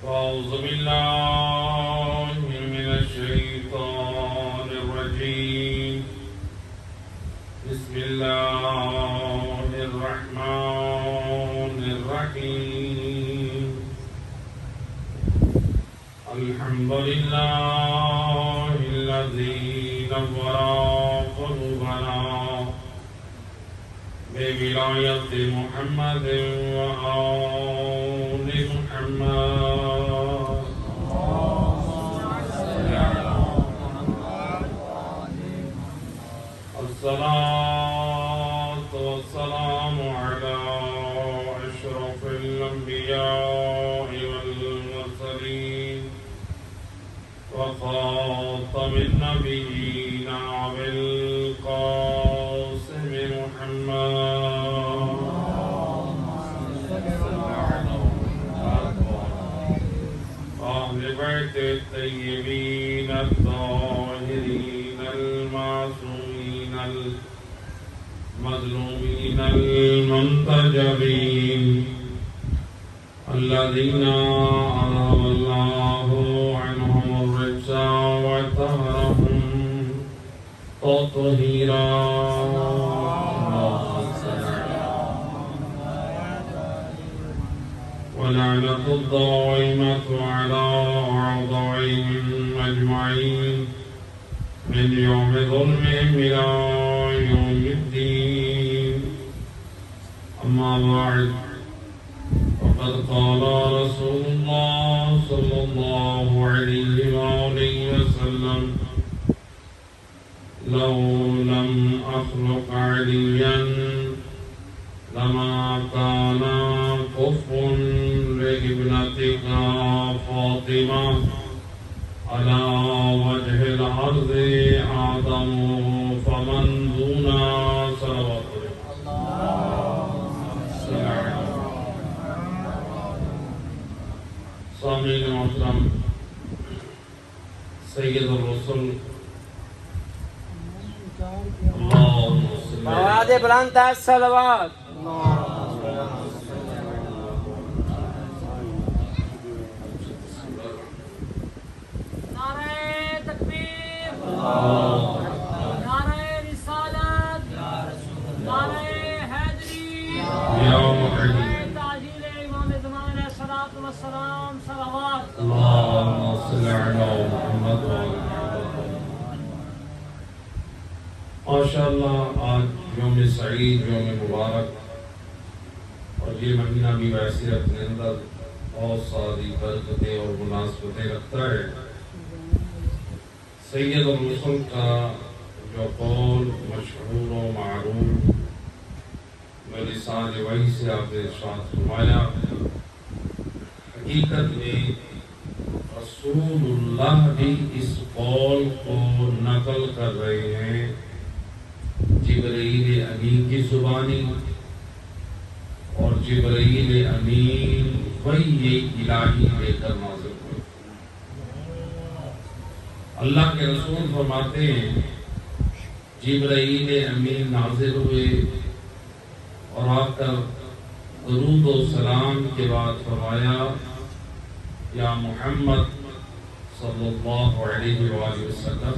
أعوذ بالله من الشيطان الرجيم بسم الله الرحمن الرحيم الحمد لله الذي نور قلوبنا بولاية محمد وآل محمد الصلاة والسلام على أشرف الأنبياء والمرسلين وخاتم النبيين أبي القاسم محمد أهل بيت الطيبين الطاهرين المعصومين المظلومين المنتجبين الذين أذهب الله عنهم الرجس وطهرهم تطهيرا ولعنة الدائمة على أعدائهم أجمعين من يوم ظلمهم إلى يوم الدين أما بعد فقد قال رسول الله صلى الله عليه وآله وسلم لو لم أخلق عليا لما كان كفر لابنتك فاطمة على وجه الأرض آدم فمن دون صلوات سامعین محترم، سید الرسل مواد بلند الصلوات نعرہ تکبیر، نعرہ رسالت، نعرہ حیدری، نعرہ تعظیم امام زمان علیہ الصلوۃ والسلام، صلوات اللہم صلی علی محمد ماشاءاللہ۔ آج یوم سعید، یوم مبارک، اور یہ مہینہ بھی ویسے اپنے اندر بہت ساری برکتیں اور مناسبتیں رکھتا ہے۔ سید الرسل کا جو قول مشہور و معروف بلسان وحی سے آپ نے ارشاد فرمایا، حقیقت میں رسول اللہ بھی اس قول کو نقل کر رہے ہیں جبرائیل امین کی زبانی، اور جبرائیل امین وحی الہی لے کر نازل ہوئے۔ اللہ کے رسول فرماتے ہیں جبرائیل امین نازل ہوئے اور آ کر درود و سلام کے بعد فرمایا، یا محمد صلی اللہ علیہ وآلہ وسلم،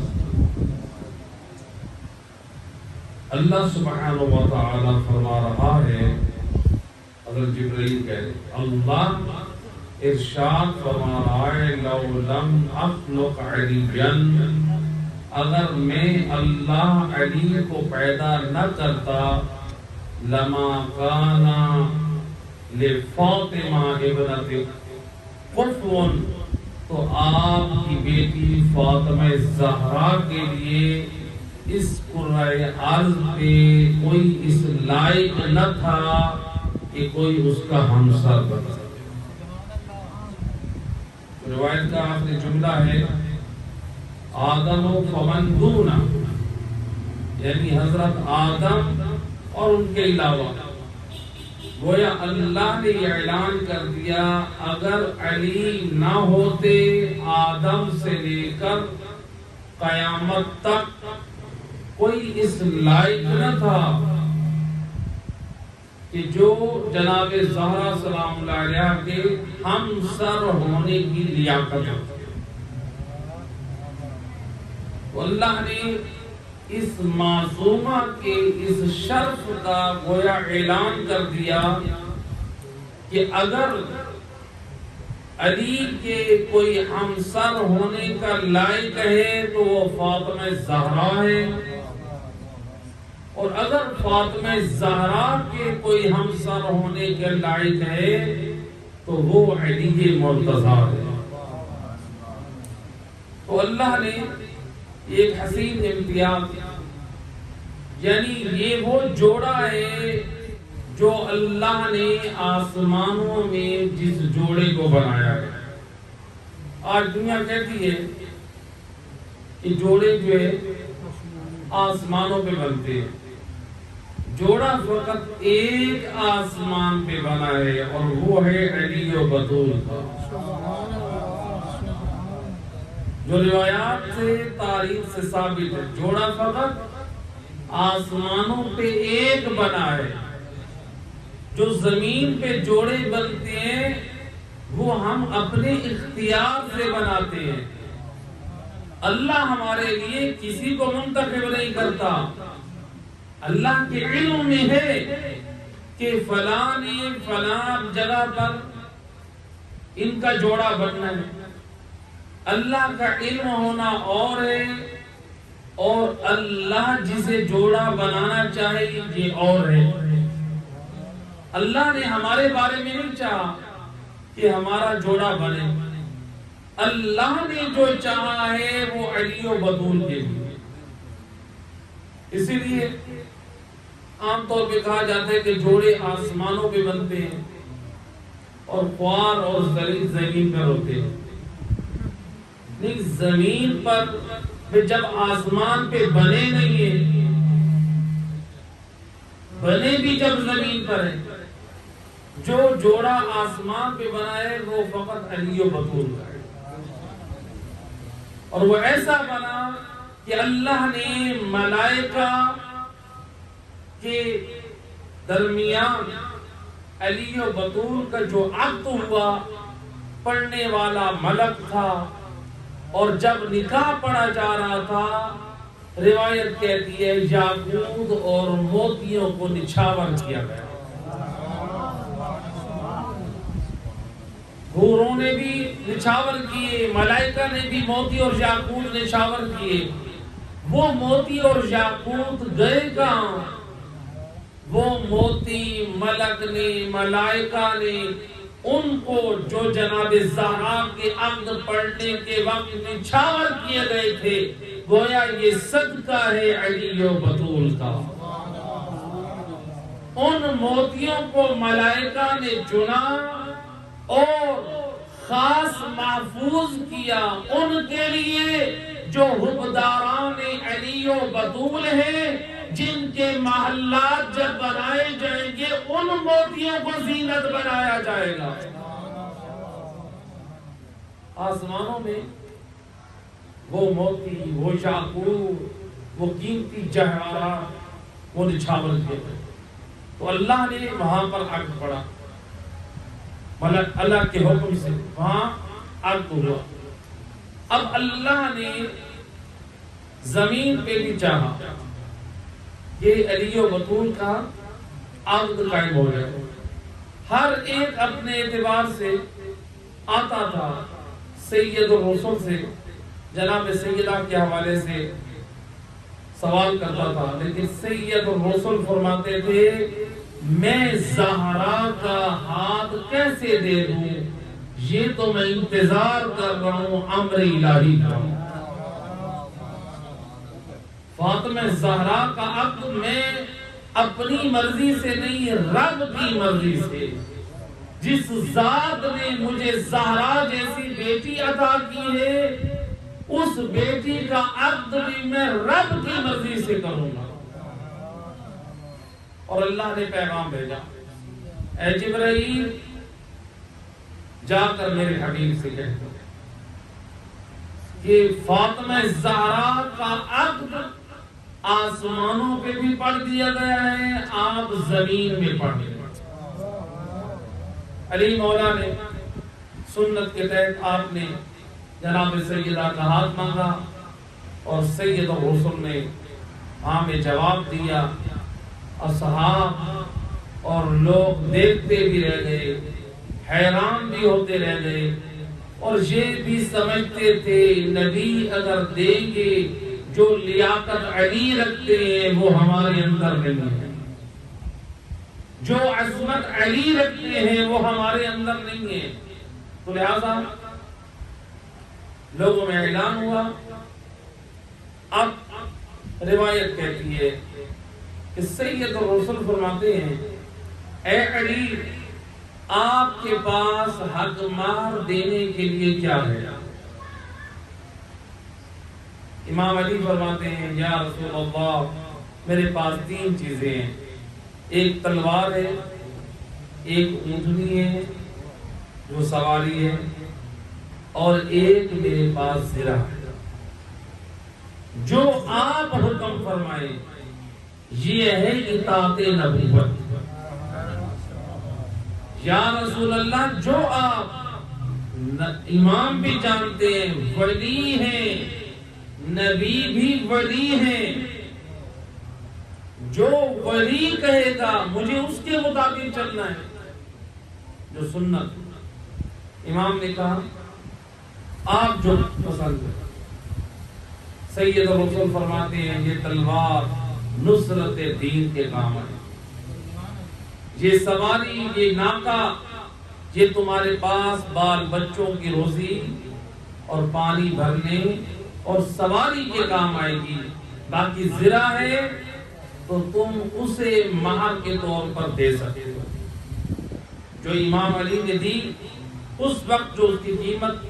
اللہ سبحانہ و تعالی فرما رہا ہے، حضرت جبرائیل کہتے اللہ ارشاد فرما رہا ہے، لو لم اخلق علیا، اگر میں اللہ علی کو پیدا نہ کرتا، لما کان لفاطمہ ابنت قفون، تو آپ کی بیٹی فاطمہ زہرا کے لیے اس قرآن عرض پہ کوئی اس لائق نہ تھا کہ کوئی اس کا ہمسر بنا۔ روایت کا آخری جملہ ہے آدم و فمن دون، یعنی حضرت آدم اور ان کے علاوہ گویا اللہ نے یہ اعلان کر دیا اگر علی نہ ہوتے آدم سے لے کر قیامت تک کوئی اس لائق نہ تھا کہ جو جناب زہرا سلام اللہ علیہ کے ہم سر ہونے کی لیاقت ہے، اللہ نے اس معصومہ کے اس شرف کا گویا اعلان کر دیا کہ اگر علی کے کوئی ہمسر ہونے کا لائق ہے تو وہ فاطمہ زہرا ہے، اور اگر فاطمہ زہرا کے کوئی ہمسر ہونے کے لائق ہے تو وہ علی مرتضیٰ ہے۔ تو اللہ نے ایک حسین امتیاز، یعنی یہ وہ جوڑا ہے جو اللہ نے آسمانوں میں جس جوڑے کو بنایا ہے۔ آج دنیا کہتی ہے کہ جوڑے جو ہے آسمانوں پہ بنتے ہیں، جوڑا فقط ایک آسمان پہ بنا ہے اور وہ ہے علی و بطول کا، جو روایات سے تاریخ سے ثابت ہے۔ جوڑا فقط آسمانوں پہ ایک بنا ہے، جو زمین پہ جوڑے بنتے ہیں وہ ہم اپنے اختیار سے بناتے ہیں۔ اللہ ہمارے لیے کسی کو منتخب نہیں کرتا، اللہ کے علم میں ہے کہ فلاں نے فلاں جگہ پر ان کا جوڑا بننا ہے۔ اللہ کا علم ہونا اور ہے، اور اللہ جسے جوڑا بنانا چاہے یہ اور ہے۔ اللہ نے ہمارے بارے میں نہیں چاہا کہ ہمارا جوڑا بنے، اللہ نے جو چاہا ہے وہ علی و بطول کے لیے۔ اسی لیے عام طور پہ کہا جاتا ہے کہ جوڑے آسمانوں پہ بنتے ہیں اور خوار اور ذلیل زمین پر ہوتے ہیں۔ نہیں، زمین پر جب آسمان پہ بنے نہیں ہیں، بنے بھی جب زمین پر ہے، جو جوڑا آسمان پہ بنا ہے وہ فقط علی و بطول کا ہے، اور وہ ایسا بنا کہ اللہ نے ملائکہ کے درمیان علی و بطول کا جو عقد ہوا، پڑھنے والا ملک تھا، اور جب نکاح پڑھا جا رہا تھا روایت کہتی ہے یاقوت اور موتیوں کو نچھاور کیا گیا۔ حوروں نے بھی نچھاور کیے، ملائکہ نے بھی موتی اور یاقوت نچھاور کیے۔ وہ موتی اور یاقوت گئے کہاں؟ وہ موتی ملک نے، ملائکہ نے ان کو جو جناب زہرا کے عقد پڑھنے کے وقت نچھاور کیے گئے تھے، گویا یہ صدقہ ہے علی و بطول کا۔ ان موتیوں کو ملائکہ نے چنا اور خاص محفوظ کیا ان کے لیے جو حبداران علی و بطول ہیں، جن کے محلات جب بنائے جائیں گے ان موتیوں کو زینت بنایا جائے گا۔ آسمانوں میں وہ موتی، وہ یاقوت، وہ قیمتی جواہرات وہ نچھاور کیے گئے، تو اللہ نے وہاں پر عقد پڑا، ملک اللہ کے حکم سے وہاں عقد ہوا۔ اب اللہ نے زمین پہ بھی چاہا کہ علی و بطول کا عقد قائم ہو جائے۔ ہر ایک اپنے اعتبار سے آتا تھا، سید الرسل سے، جناب سیدہ کے حوالے سے سوال کرتا تھا، لیکن سید الرسل فرماتے تھے میں زہرا کا ہاتھ کیسے دے دوں، یہ تو میں انتظار کر رہا ہوں امر الہی کا۔ فاطمہ زہرا کا عقد میں اپنی مرضی سے نہیں، رب کی مرضی سے، جس ذات نے مجھے زہرا جیسی بیٹی عطا کی ہے اس بیٹی کا عقد بھی میں رب کی مرضی سے کروں گا۔ اور اللہ نے پیغام بھیجا، اے جبرائیل جا کر میرے حبیب سے کہہ دو کہ فاطمہ زہرا کا عقد آسمانوں پہ بھی پڑھ دیا گیا ہے، آپ زمین میں پڑھ دیں۔ علی مولا نے سنت کے تحت آپ نے جناب سیدہ کا ہاتھ مانگا اور سید الرسل نے ہاں میں جواب دیا. اصحاب اور لوگ دیکھتے بھی رہ گئے, حیران بھی ہوتے رہ گئے, اور یہ بھی سمجھتے تھے نبی اگر دیں گے جو لیاقت علی رکھتے ہیں وہ ہمارے اندر نہیں ہے, جو عظمت علی رکھتے ہیں وہ ہمارے اندر نہیں ہے. تو لہذا لوگوں میں اعلان ہوا. اب روایت کہتی ہے کہ سید الرسل فرماتے ہیں اے علی آپ کے پاس حق مہر دینے کے لیے کیا ہے؟ امام علی فرماتے ہیں یا رسول اللہ میرے پاس 3 چیزیں ہیں, ایک تلوار ہے, ایک اونٹنی ہے جو سواری ہے, اور ایک میرے پاس زرہ ہے. جو آپ حکم فرمائیں یہ ہے اطاعت نبوت. یا رسول اللہ جو آپ امام بھی جانتے ہیں, ولی ہیں, نبی بھی ولی ہیں, جو ولی کہے گا مجھے اس کے مطابق چلنا ہے. جو سنت امام نے کہا آپ جو پسند ہے. سید الرسول فرماتے ہیں یہ تلوار نصرت دین کے کام ہے, یہ سواری, یہ ناکا, یہ تمہارے پاس بال بچوں کی روزی اور پانی بھرنے اور سواری کے کام آئے گی. باقی زرہ ہے تو تم اسے مہر کے طور پر دے سکتے ہو. جو امام علی نے دی اس وقت جو اس کی قیمت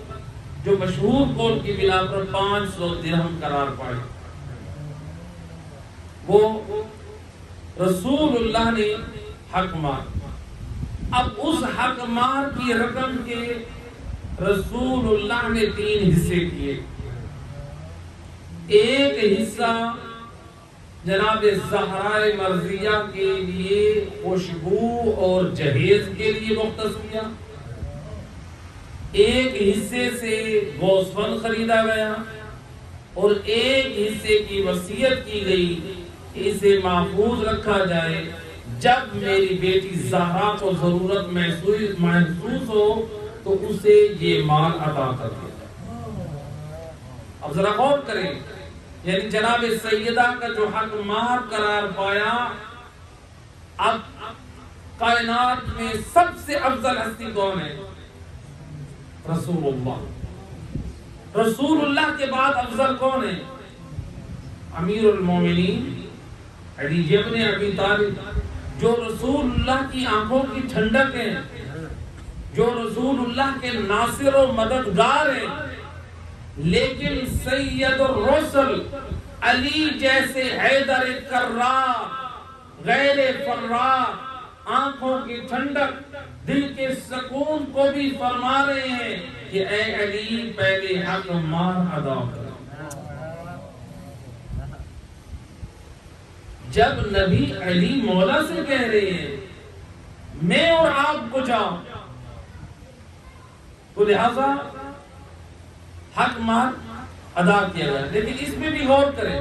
جو مشہور قول کی بنا پر 500 درہم قرار پائے, وہ رسول اللہ نے حق مار. اب اس حق مار کی رقم کے رسول اللہ نے 3 حصے کیے. ایک حصہ جناب زہرا مرضیہ کے لیے خوشبو اور جہیز کے لیے مختص کیا, ایک حصے سے گوسفند خریدا گیا, اور ایک حصے کی وصیت کی گئی کہ اسے محفوظ رکھا جائے, جب میری بیٹی زہرا کو ضرورت محسوس ہو تو اسے یہ مال عطا کر دیا. اب ذرا غور کریں, یعنی جناب سیدہ کا جو حق مہر قرار پایا, اب کائنات میں سب سے افضل ہستی کون ہے؟ رسول اللہ. رسول اللہ کے بعد افضل کون ہے؟ امیر المومنین علی ابن ابی طالب, جو رسول اللہ کی آنکھوں کی ٹھنڈک ہیں, جو رسول اللہ کے ناصر و مددگار ہیں. لیکن سید الرسل علی جیسے حیدر کرار, غیر فرار, آنکھوں کی ٹھنڈک, دل کے سکون کو بھی فرما رہے ہیں کہ اے علی پہلے حق مہر ادا کرو. جب نبی علی مولا سے کہہ رہے ہیں میں اور آپ کو جاؤ, تو لہذا حق مہر ادا کیا گیا. لیکن اس میں بھی غور کریں,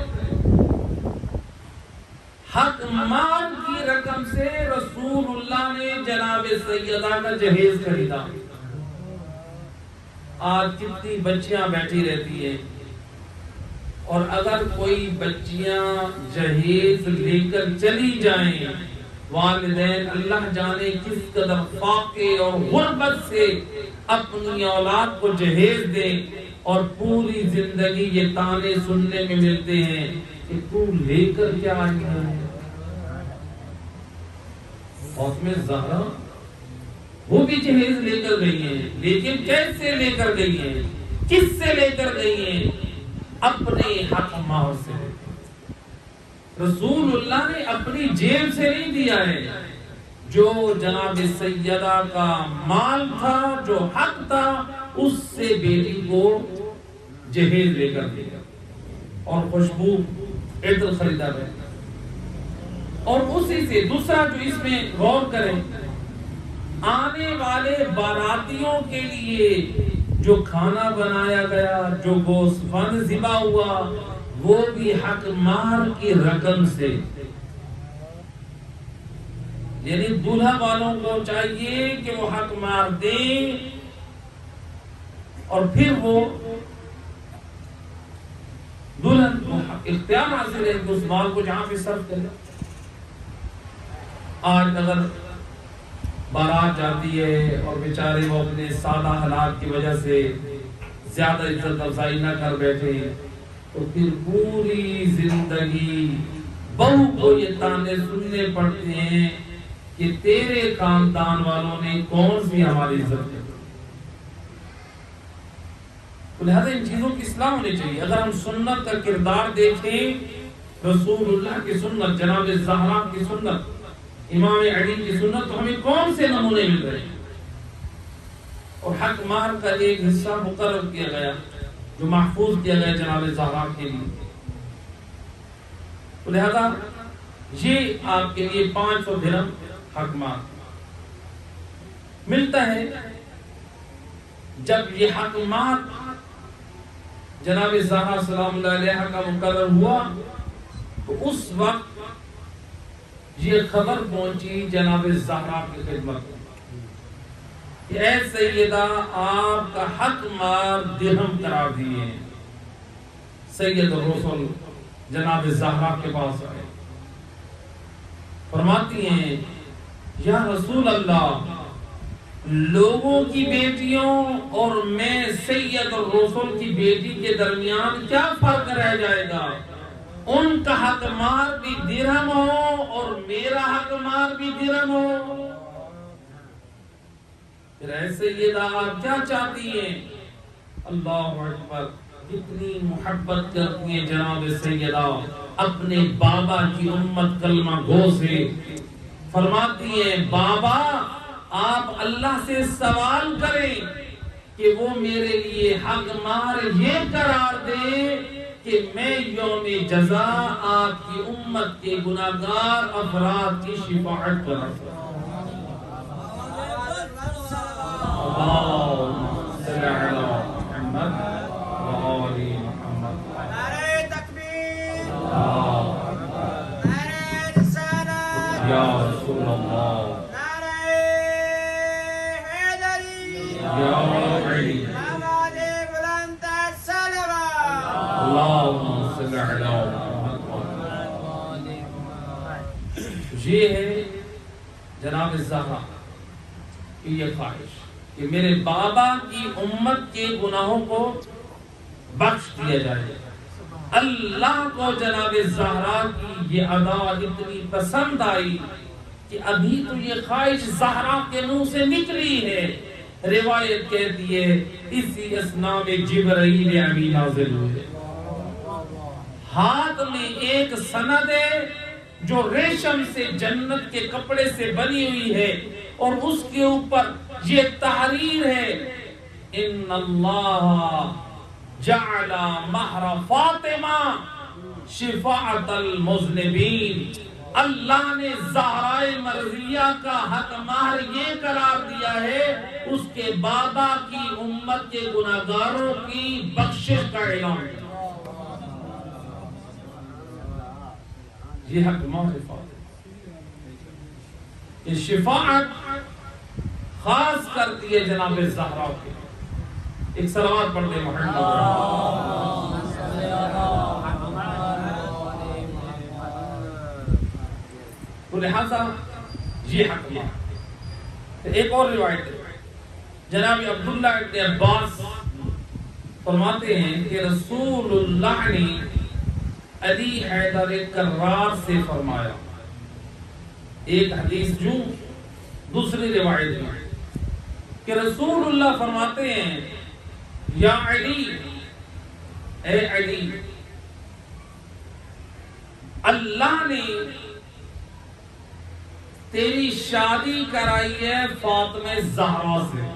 حق مال کی رقم سے رسول اللہ نے جناب سیدہ کا جہیز خریدا. آج کتنی بچیاں بیٹھی رہتی ہیں, اور اگر کوئی بچیاں جہیز لے کر چلی جائیں, والدین اللہ جانے کس قدر فاقے اور غربت سے اپنی اولاد کو جہیز دیں, اور پوری زندگی یہ تانے سننے میں ملتے ہیں کہ تو لے کر کیا آئی ہے. فاطمہ زہرا وہ بھی جہیز لے کر گئی ہیں, لیکن کیسے لے کر گئی ہیں, کس سے لے کر گئی ہیں؟ اپنے حق مہر سے. رسول اللہ نے اپنی جیب سے نہیں دیا ہے, جو جناب سیدہ کا مال تھا, جو حق تھا, اس سے بیٹی کو جہیز لے کر دیا, اور خوشبو عطر خریدا گیا. اور اسی سے دوسرا جو اس میں غور کریں, آنے والے باراتیوں کے لیے جو کھانا بنایا گیا، جو گوشت ذبح ہوا، وہ بھی حق مہر کی رقم سے، یعنی دولہا والوں کو چاہیے کہ وہ حق مہر دیں اور پھر وہ دلہن کو اختیار حاصل ہے کہ اس مال کو جہاں پہ صرف کرے۔ آج اگر بارات جاتی ہے اور بیچارے وہ اپنے سادہ حالات کی وجہ سے زیادہ عزت افزائی نہ کر بیٹھے تو پھر پوری زندگی بہو کو یہ تانے سننے پڑتے ہیں کہ تیرے خاندان والوں نے کون سی ہماری عزت کی۔ لہذا ان چیزوں کی اصلاح ہونی چاہیے۔ اگر ہم سنت کا کردار دیکھیں، رسول اللہ کی سنت، جناب زہرا کی سنت، امام علی کی سنت، تو ہمیں کون سے نمونے مل رہے ہیں؟ اور حق مہر کا ایک حصہ مقرر کیا گیا جو محفوظ کیا گیا جناب زہرا کے لیے۔ تو لہذا یہ آپ کے لیے 500 درہم حق مہر ملتا ہے۔ جب یہ حق مہر جناب زہرا سلام اللہ علیہ کا مقرر ہوا تو اس وقت یہ خبر پہنچی جناب زہرا کی خدمت میں کہ اے سیدہ، آپ کا حق مہر درہم قرار دیے ہیں۔ سید الرسل جناب زہرا کے پاس آئے، فرماتی ہیں یا رسول اللہ، لوگوں کی بیٹیوں اور میں سید الرسل کی بیٹی کے درمیان کیا فرق رہ جائے گا؟ ان کا حق مہر بھی درہم ہو اور میرا حق مہر بھی درہم ہو۔ پھر ایسے یہ آپ کیا چاہتی ہیں؟ اللہ اکبر، کتنی محبت کرتی ہیں جناب سیدہ اپنے بابا کی امت کلمہ گو سے۔ فرماتی ہیں بابا، آپ اللہ سے سوال کریں کہ وہ میرے لیے حق مہر یہ قرار دے کہ میں یوم جزا آپ کی امت کے گناہگار افراد کی شفاعت کروں۔ اللہم صلی علی محمد و آل محمد۔ نعرہ تکبیر، نعرہ رسالت، یا رسول اللہ، یا علی، اللہم صلی علی محمد۔ یہ ہے جناب زہرا کی یہ خواہش کہ میرے بابا کی امت کے گناہوں کو بخش دیا جائے۔ اللہ کو جناب زہرا کی یہ ادا اتنی پسند آئی کہ ابھی تو یہ خواہش زہرا کے منہ سے نکلی ہے، روایت کہتی ہے اسی اثنا میں جبرائیل امین نازل ہوئے۔ ہاتھ میں ایک سند ہے جو ریشم سے جنت کے کپڑے سے بنی ہوئی ہے اور اس کے اوپر یہ تحریر ہے ان اللہ جعل مہر فاطمہ شفاعت المذنبین۔ اللہ نے زہرائے مرضیہ کا حق مہر یہ قرار دیا ہے اس کے بابا کی امت کے گناہگاروں کی بخشش کا اعلان۔ یہ حق مہر فاطمہ، یہ شفاعت خاص کر دیے جناب زہرا کے۔ ایک صلوات پڑھ دیں محمد۔ تو لہذا یہ حق مہر۔ ایک اور روایت ہے، جناب عبداللہ ابن عباس فرماتے ہیں کہ رسول اللہ نے علی حیدر کرار سے فرمایا۔ ایک حدیث جو دوسری روایت میں کہ رسول اللہ فرماتے ہیں یا علی، اے علی، اللہ نے تیری شادی کرائی ہے فاطمہ زہرا سے۔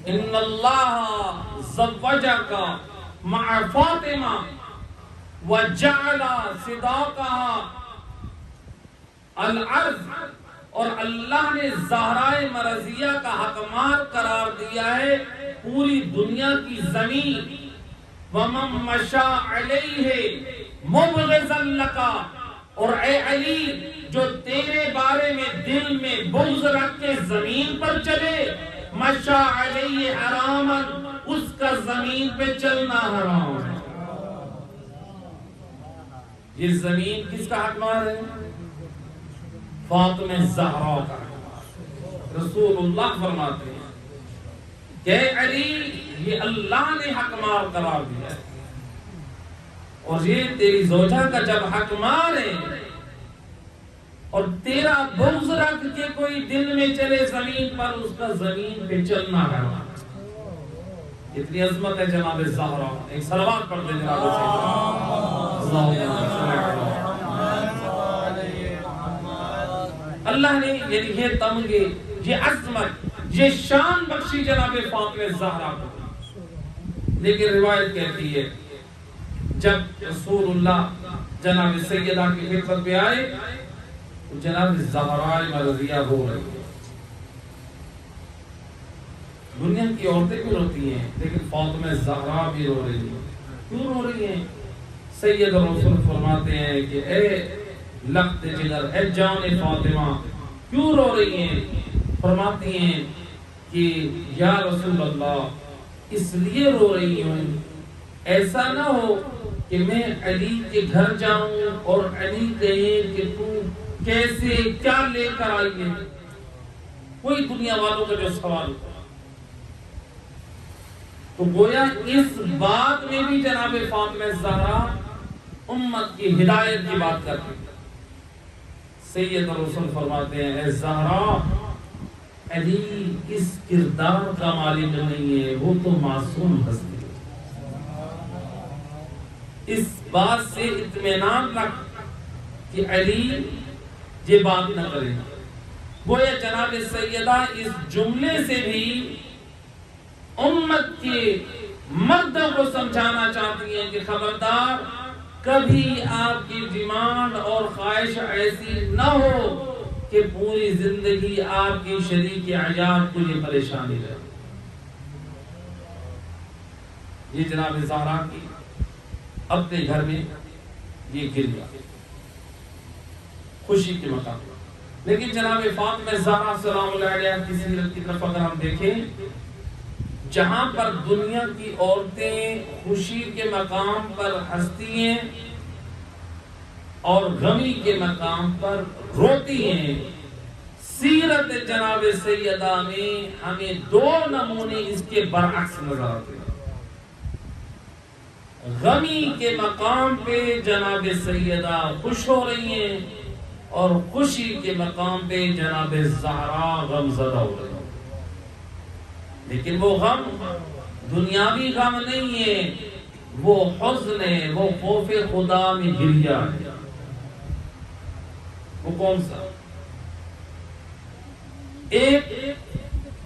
ان اللہ زوجک مع فاطمہ وجعل صداقها العرض اور اللہ نے زہرائے مرضیہ کا حکمار قرار دیا ہے پوری دنیا کی زمین. وَمَن مَشَىٰ عَلَيْهِ مُبْغِضًا لَكَ، اور اے علی جو تیرے بارے میں دل میں بغض رکھ کے زمین پر چلے، مَشَىٰ عَلَيْهِ حَرَامًا، اس کا زمین پہ چلنا حرام ہے. یہ زمین کس کا حکمار ہے؟ فاطمہ زہرا کا. رسول اللہ فرماتے ہیں کہ علی یہ اللہ نے حکمار قرار دیا ہے، اور یہ تیری زوجہ کا جب حکمار ہے اور تیرا بغض رکھ کے کوئی دل میں چلے زمین پر، اس کا زمین پہ چلنا ہے. اتنی عظمت ہے جناب زہرا. ایک صلوات پڑھ دیں جناب اللہ نے یہ تمغے، یہ عظمت، یہ شان بخشی جناب فاطمہ زہرا کو. لیکن روایت کہتی ہے جب رسول اللہ جناب سیدہ کی خدمت پہ آئے تو جناب زہرا مرضیہ رو رہی ہے. دنیا کی عورتیں بھی روتی ہیں لیکن فاطمہ زہرا بھی رو رہی ہیں. کیوں رو رہی ہیں؟ سید رسول فرماتے ہیں کہ اے لخت جگر، اے جان فاطمہ، کیوں رو رہی ہیں؟ فرماتی ہیں کہ یا رسول اللہ اس لیے رو رہی ہوں ایسا نہ ہو کہ میں علی کے گھر جاؤں اور علی کہے کہ تو کیسے کیا لے کر آئی ہے. کوئی دنیا والوں کا جو سوال. تو گویا اس بات میں بھی جناب فاطمہ زہرا امت کی ہدایت کی بات کرتی. سید رسول فرماتے ہیں اے زہرا، علی اس کردار کا مالک نہیں ہے، وہ تو معصوم ہستی ہے. اس بات سے اطمینان رکھ کہ علی یہ بات نہ کرے. گویا جناب سیدہ اس جملے سے بھی امت کے مردوں کو سمجھانا چاہتی ہیں کہ خبردار، کبھی آپ کی ڈیمانڈ اور خواہش ایسی نہ ہو کہ پوری زندگی آپ کی شریک حیات کو یہ پریشانی رہے. یہ جناب زہرا کی اپنے گھر میں یہ گریا خوشی کے مقام. لیکن جناب فاطمہ زہرا سلام اللہ علیہا کی سیرت کی طرف اگر ہم دیکھیں، جہاں پر دنیا کی عورتیں خوشی کے مقام پر ہنستی ہیں اور غمی کے مقام پر روتی ہیں، سیرت جناب سیدہ میں ہمیں دو نمونے اس کے برعکس نظر آتے ہیں. غمی کے مقام پہ جناب سیدہ خوش ہو رہی ہیں اور خوشی کے مقام پہ جناب زہرا غم زدہ ہو رہی ہیں. لیکن وہ غم دنیاوی غم نہیں ہے، وہ حزن ہے، وہ خوف خدا میں گریا ہے. وہ کون سا؟ ایک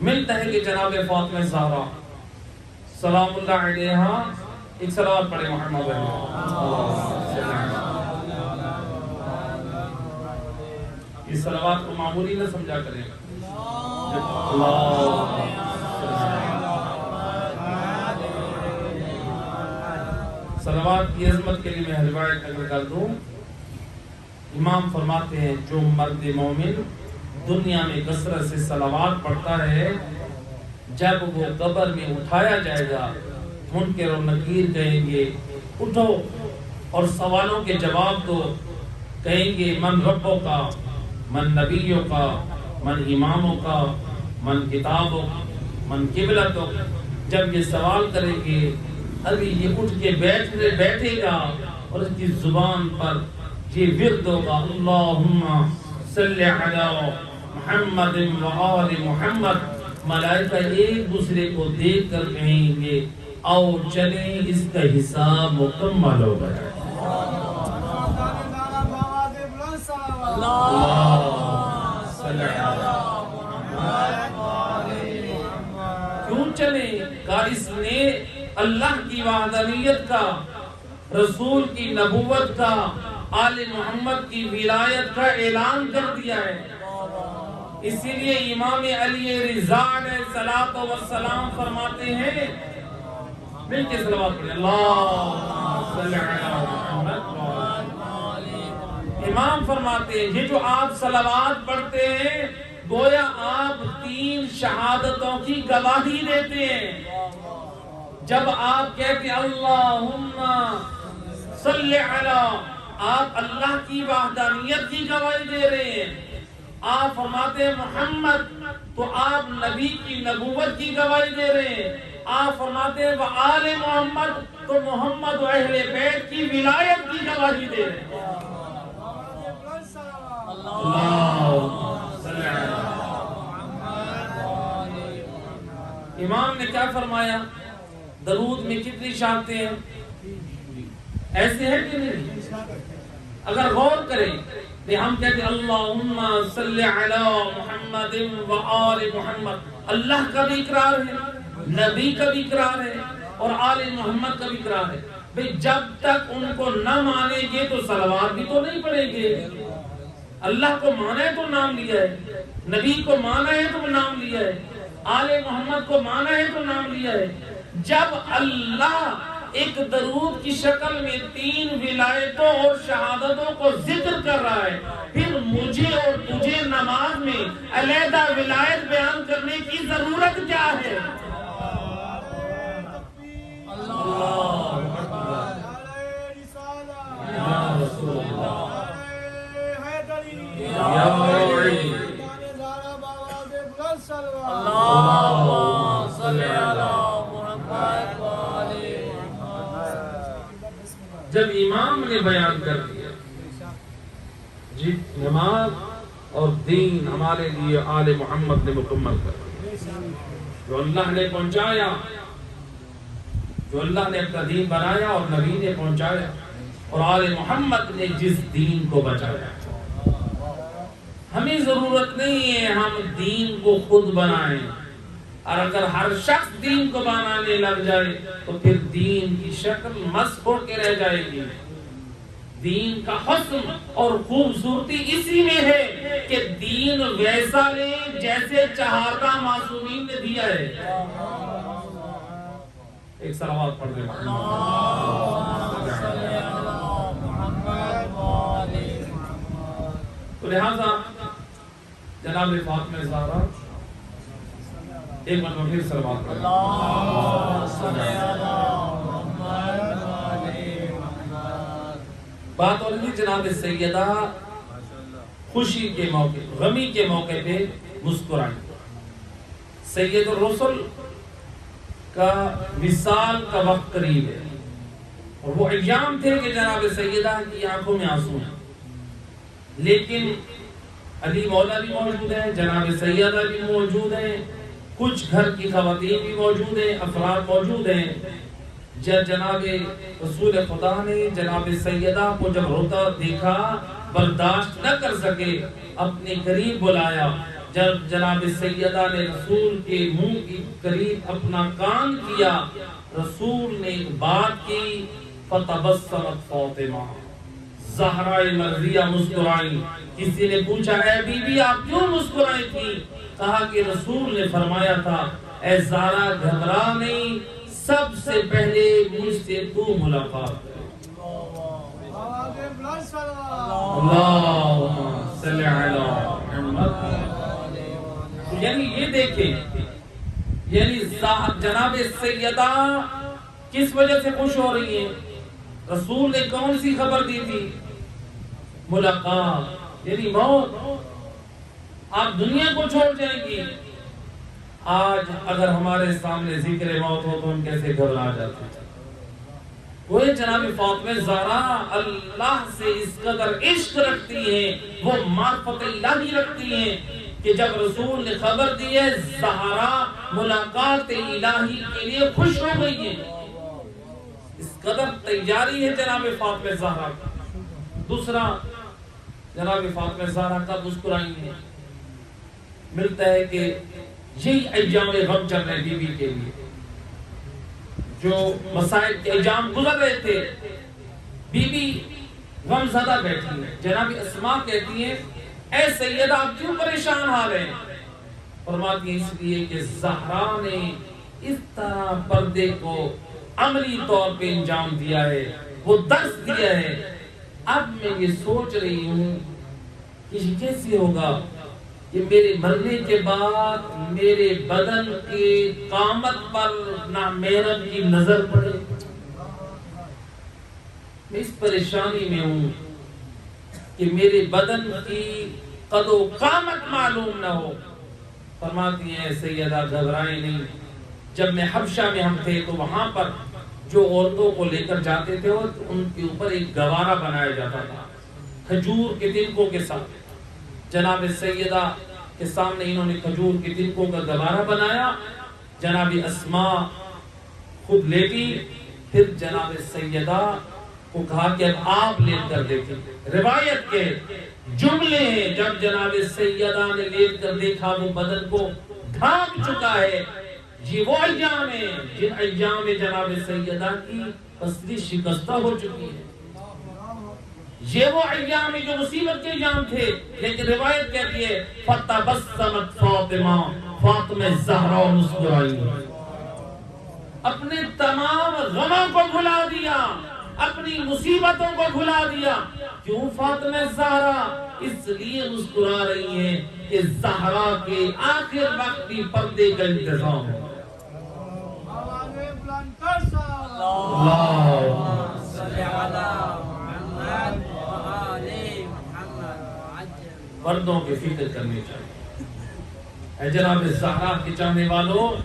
ملتا ہے کہ جناب فاطمہ زہرا سلام اللہ علیہا، ایک صلوات پڑھے محمد اس صلوات کو معمولی نہ سمجھا کریں. صلوات کی عظمت کے لیے میں روایت اگر کر دوں، امام فرماتے ہیں جو مرد مومن دنیا میں کثرت سے صلوات پڑھتا ہے، جب وہ قبر میں اٹھایا جائے گا منکر و نکیر کہیں گے اٹھو اور سوالوں کے جواب دو. کہیں گے من ربوں کا، من نبیوں کا، من اماموں کا، من کتابوں، من قبلتوں. جب یہ سوال کریں گے ابھی یہ اٹھ کے بیٹھے گا اور اس کی زبان پر یہ ورد ہوگا اللہم صلی علی محمد و آل محمد. ملائکہ ایک دوسرے کو دیکھ کر کہیں گے آؤ چلیں اس کا حساب مکمل ہو گیا. کیوں چلیں؟ کہ اس نے اللہ کی وحدانیت کا، رسول کی نبوت کا، آل محمد کی ولایت کا اعلان کر دیا ہے. اسی لیے امام علی رضا علیہ الصلوۃ والسلام فرماتے ہیں، مل کے صلوات پڑھیں، اللہم صلی علی محمد۔ امام فرماتے ہیں یہ جو آپ صلوات پڑھتے ہیں گویا آپ 3 شہادتوں کی گواہی دیتے ہیں۔ جب آپ کہتے ہیں اللہم صلی علی، آپ اللہ کی وحدانیت کی گواہی دے رہے ہیں۔ آپ فرماتے ہیں محمد، تو آپ نبی کی نبوت کی گواہی دے رہے ہیں۔ آپ فرماتے ہیں وآل محمد، تو محمد و اہل بیت کی ولایت کی گواہی دے رہے ہیں۔ امام نے کیا فرمایا؟ درود میں کتنی شہادتیں ہیں؟ ایسے ہیں کہ نہیں؟ اگر غور کریں کہ ہم کہتے ہیں اللہم صلی علی محمد و آل محمد، اللہ کا بھی اقرار ہے، نبی کا بھی اقرار ہے، اور آل محمد کا بھی اقرار ہے۔ بھئی جب تک ان کو نہ مانیں گے تو صلوات بھی تو نہیں پڑھیں گے۔ اللہ کو مانا ہے تو نام لیا ہے، نبی کو مانا ہے تو نام لیا ہے، آل محمد کو مانا ہے تو نام لیا ہے۔ جب اللہ ایک درود کی شکل میں 3 ولایتوں اور شہادتوں کو ذکر کر رہا ہے، پھر مجھے اور تجھے نماز میں علیحدہ ولایت بیان کرنے کی ضرورت کیا ہے؟ جب امام نے بیان کر دیا جی نماز اور دین ہمارے لیے آل محمد نے مکمل کر دیا، جو اللہ نے پہنچایا، جو اللہ نے اپنا دین بنایا اور نبی نے پہنچایا، اور آل محمد نے جس دین کو بچایا۔ ہمیں ضرورت نہیں ہے ہم دین کو خود بنائیں، اور اگر ہر شخص دین کو بنانے لگ جائے تو پھر دین کی شکل مسخ ہو کے رہ جائے گی۔ دین کا حسن اور خوبصورتی اسی میں ہے کہ دین ویسا لے جیسے چہارتا معصومین نے دیا ہے۔ ایک صلوات پڑھ دیں۔ تو لہذا جناب فاطمہ زہرا ایک مرتبہ پھر صلوات پڑھیں۔ بات اور نہیں، جناب سیدہ خوشی کے موقع، غمی کے موقع پہ مسکرائیں۔ سید الرسل کا وصال کا وقت قریب ہے، اور وہ ایام تھے کہ جناب سیدہ کی آنکھوں میں آنسو ہیں، لیکن علی مولا بھی موجود ہیں، جناب سیدہ بھی موجود ہیں، کچھ گھر کی خواتین بھی موجود ہیں، افراد موجود ہیں۔ جناب رسول خدا نے جناب سیدہ کو جب روتا دیکھا برداشت نہ کر سکے، اپنے قریب بلایا۔ جب جناب سیدہ نے رسول کے منہ کے قریب اپنا کان کیا، رسول نے ایک بات کی، فتبسمت فاطمہ، زہرا مرضیہ مسکرائی۔ کسی نے پوچھا اے بی بی آپ کیوں مسکرائی تھی؟ کہا کہ رسول نے فرمایا تھا اے زہرا گھبرا نہیں، سب سے پہلے مجھ سے تو ملاقات کر۔ اللہم صلی علی محمد۔ یعنی یہ دیکھیں، یعنی جناب سیدہ کس وجہ سے خوش ہو رہی ہیں؟ رسول نے کون سی خبر دی تھی؟ ملاقات، یعنی موت۔ آپ دنیا کو چھوڑ جائیں گی۔ آج اگر ہمارے سامنے ذکر موت ہو تو ہم کیسے گھبرا جاتے ہیں۔ وہ جناب فاطمہ زہرا اللہ سے اس قدر عشق رکھتی ہیں، وہ معرفت الہی رکھتی ہیں کہ جب رسول نے خبر دی ہے زہرا ملاقات الہی کے لیے خوش ہو گئی ہیں، اس قدر تیاری ہے جناب فاطمہ زہرا کی۔ دوسرا، جناب فاطمہ زہرا کا مسکرائی ہے، ملتا ہے کہ یہی ایام غم چل رہے بی بی کے لیے، جو مسائل کے ایام گزر رہے تھے، بی بی غم زدہ بیٹھی ہے۔ جناب اسماء کہتی ہیں اے سیدہ آپ کیوں پریشان حال ہیں؟ فرماتی ہیں اس لیے کہ زہرا نے اس طرح پردے کو عملی طور پہ انجام دیا ہے، وہ درس دیا ہے، اب میں یہ سوچ رہی ہوں کہ یہ کیسے ہوگا کہ میرے مرنے کے بعد میرے بدن کے قامت پر نامحرم کی نظر پڑے۔ میں اس پریشانی میں ہوں کہ میرے بدن کی قد و قامت معلوم نہ ہو۔ فرماتی ہیں سیدہ گھبرائیں نہیں، جب میں حبشہ میں ہم تھے تو وہاں پر جو عورتوں کو لے کر جاتے تھے ان کے اوپر ایک گوارا بنایا جاتا تھا کھجور کے تنکوں کے ساتھ۔ جناب سیدہ کے سامنے انہوں نے کھجور کے تنکوں کا گوارا بنایا، جناب اسماء خود لیٹی، پھر جناب سیدہ کو کہا کہ اب آپ لیٹ کر دیکھیں۔ روایت کے جملے ہیں جب جناب سیدہ نے لیٹ کر دیکھا وہ بدن کو ڈھانپ چکا ہے۔ یہ وہ ایام ہیں جن ایام میں جناب سیدہ کی پسلی شکستہ ہو چکی ہے۔ یہ وہ ایام ہیں جو مصیبت کے ایام تھے، لیکن روایت کہتی ہے فتبسمت فاطمہ، فاطمہ زہرا مسکرائی، اپنے تمام غموں کو بھلا دیا، اپنی مصیبتوں کو بھلا دیا۔ کیوں فاطمہ زہرا اس لیے مسکرا رہی ہیں کہ زہرا کے آخر وقت بھی پردے کا انتظام ہے۔ پردوں کی فکر کرنی چاہیے۔ اے جناب زہرا کے چاہنے والوں،